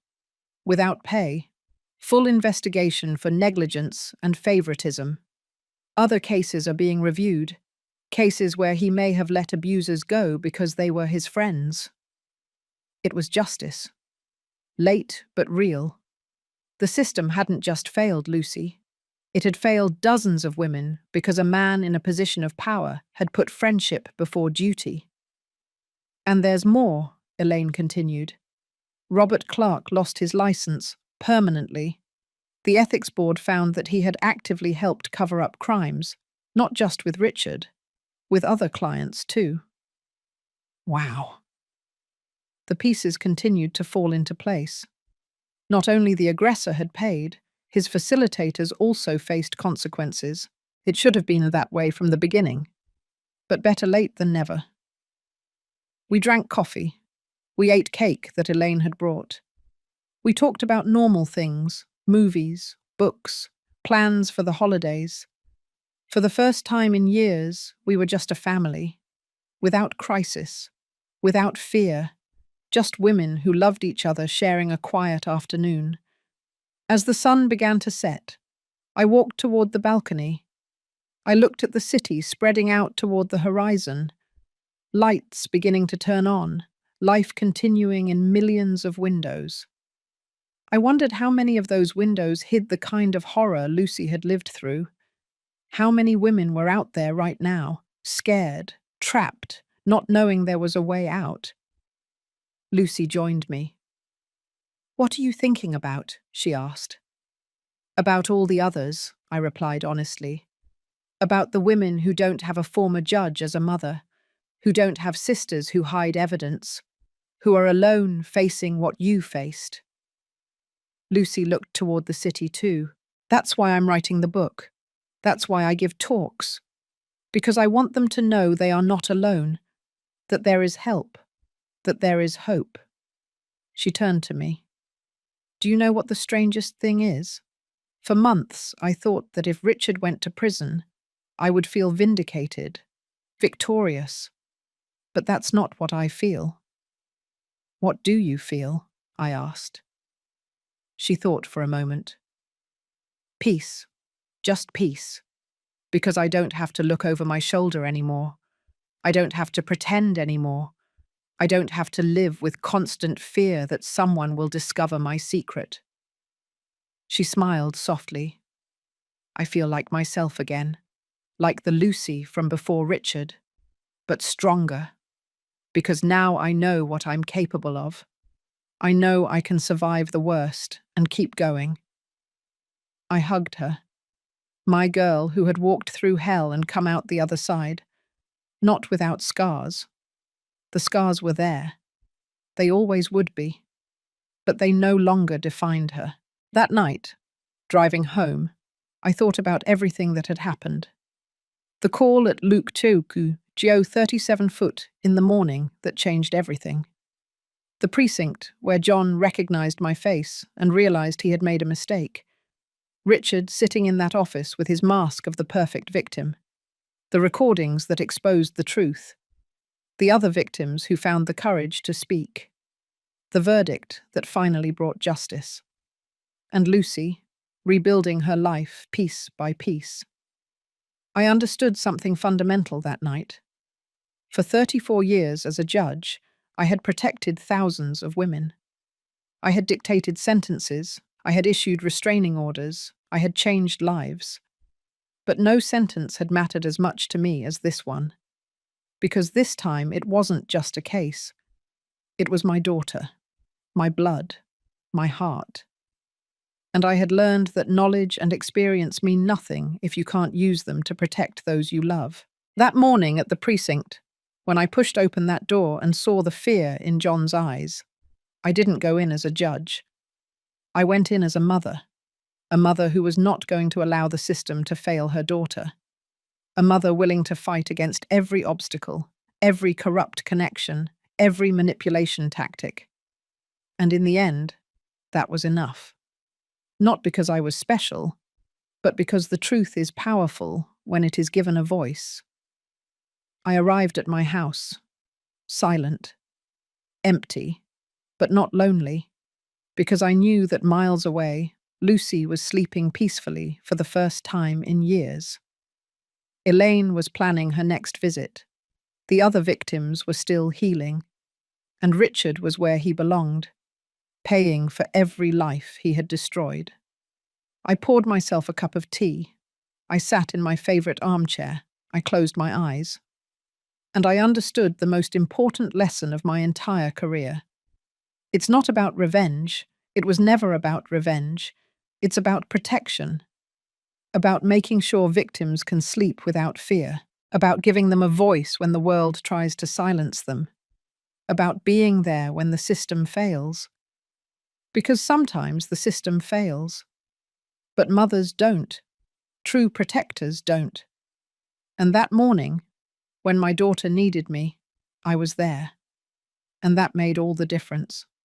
without pay, full investigation for negligence and favoritism. Other cases are being reviewed, cases where he may have let abusers go because they were his friends. It was justice. Late but real. The system hadn't just failed Lucy. It had failed dozens of women because a man in a position of power had put friendship before duty. "And there's more," Elaine continued. "Robert Clark lost his license, permanently. The ethics board found that he had actively helped cover up crimes, not just with Richard, with other clients too. Wow. The pieces continued to fall into place. Not only the aggressor had paid, his facilitators also faced consequences. It should have been that way from the beginning, but better late than never. We drank coffee. We ate cake that Elaine had brought. We talked about normal things, movies, books, plans for the holidays. For the first time in years, we were just a family, without crisis, without fear, just women who loved each other sharing a quiet afternoon. As the sun began to set, I walked toward the balcony. I looked at the city spreading out toward the horizon, lights beginning to turn on, life continuing in millions of windows. I wondered how many of those windows hid the kind of horror Lucy had lived through. How many women were out there right now, scared, trapped, not knowing there was a way out. Lucy joined me. "What are you thinking about?" she asked. "About all the others," I replied honestly. "About the women who don't have a former judge as a mother, who don't have sisters who hide evidence, who are alone facing what you faced." Lucy looked toward the city too. "That's why I'm writing the book. That's why I give talks. Because I want them to know they are not alone, that there is help, that there is hope." She turned to me. "Do you know what the strangest thing is? For months, I thought that if Richard went to prison, I would feel vindicated, victorious. But that's not what I feel." "What do you feel?" I asked. She thought for a moment. "Peace. Just peace. Because I don't have to look over my shoulder anymore. I don't have to pretend anymore. I don't have to live with constant fear that someone will discover my secret." She smiled softly. "I feel like myself again, like the Lucy from before Richard, but stronger, because now I know what I'm capable of. I know I can survive the worst and keep going." I hugged her. My girl who had walked through hell and come out the other side, not without scars. The scars were there. They always would be. But they no longer defined her. That night, driving home, I thought about everything that had happened. The call at Luke Chouku, Geo 37-foot, in the morning that changed everything. The precinct where John recognized my face and realized he had made a mistake. Richard sitting in that office with his mask of the perfect victim. The recordings that exposed the truth. The other victims who found the courage to speak. The verdict that finally brought justice. And Lucy, rebuilding her life piece by piece. I understood something fundamental that night. For 34 years as a judge, I had protected thousands of women. I had dictated sentences, I had issued restraining orders, I had changed lives. But no sentence had mattered as much to me as this one. Because this time it wasn't just a case. It was my daughter, my blood, my heart. And I had learned that knowledge and experience mean nothing if you can't use them to protect those you love. That morning at the precinct, when I pushed open that door and saw the fear in John's eyes, I didn't go in as a judge. I went in as a mother who was not going to allow the system to fail her daughter, a mother willing to fight against every obstacle, every corrupt connection, every manipulation tactic. And in the end, that was enough. Not because I was special, but because the truth is powerful when it is given a voice. I arrived at my house, silent, empty, but not lonely, because I knew that miles away, Lucy was sleeping peacefully for the first time in years. Elaine was planning her next visit. The other victims were still healing, and Richard was where he belonged, paying for every life he had destroyed. I poured myself a cup of tea. I sat in my favorite armchair. I closed my eyes. And I understood the most important lesson of my entire career. It's not about revenge. It was never about revenge. It's about protection, about making sure victims can sleep without fear, about giving them a voice when the world tries to silence them, about being there when the system fails. Because sometimes the system fails, but mothers don't. True protectors don't. And that morning, when my daughter needed me, I was there. And that made all the difference.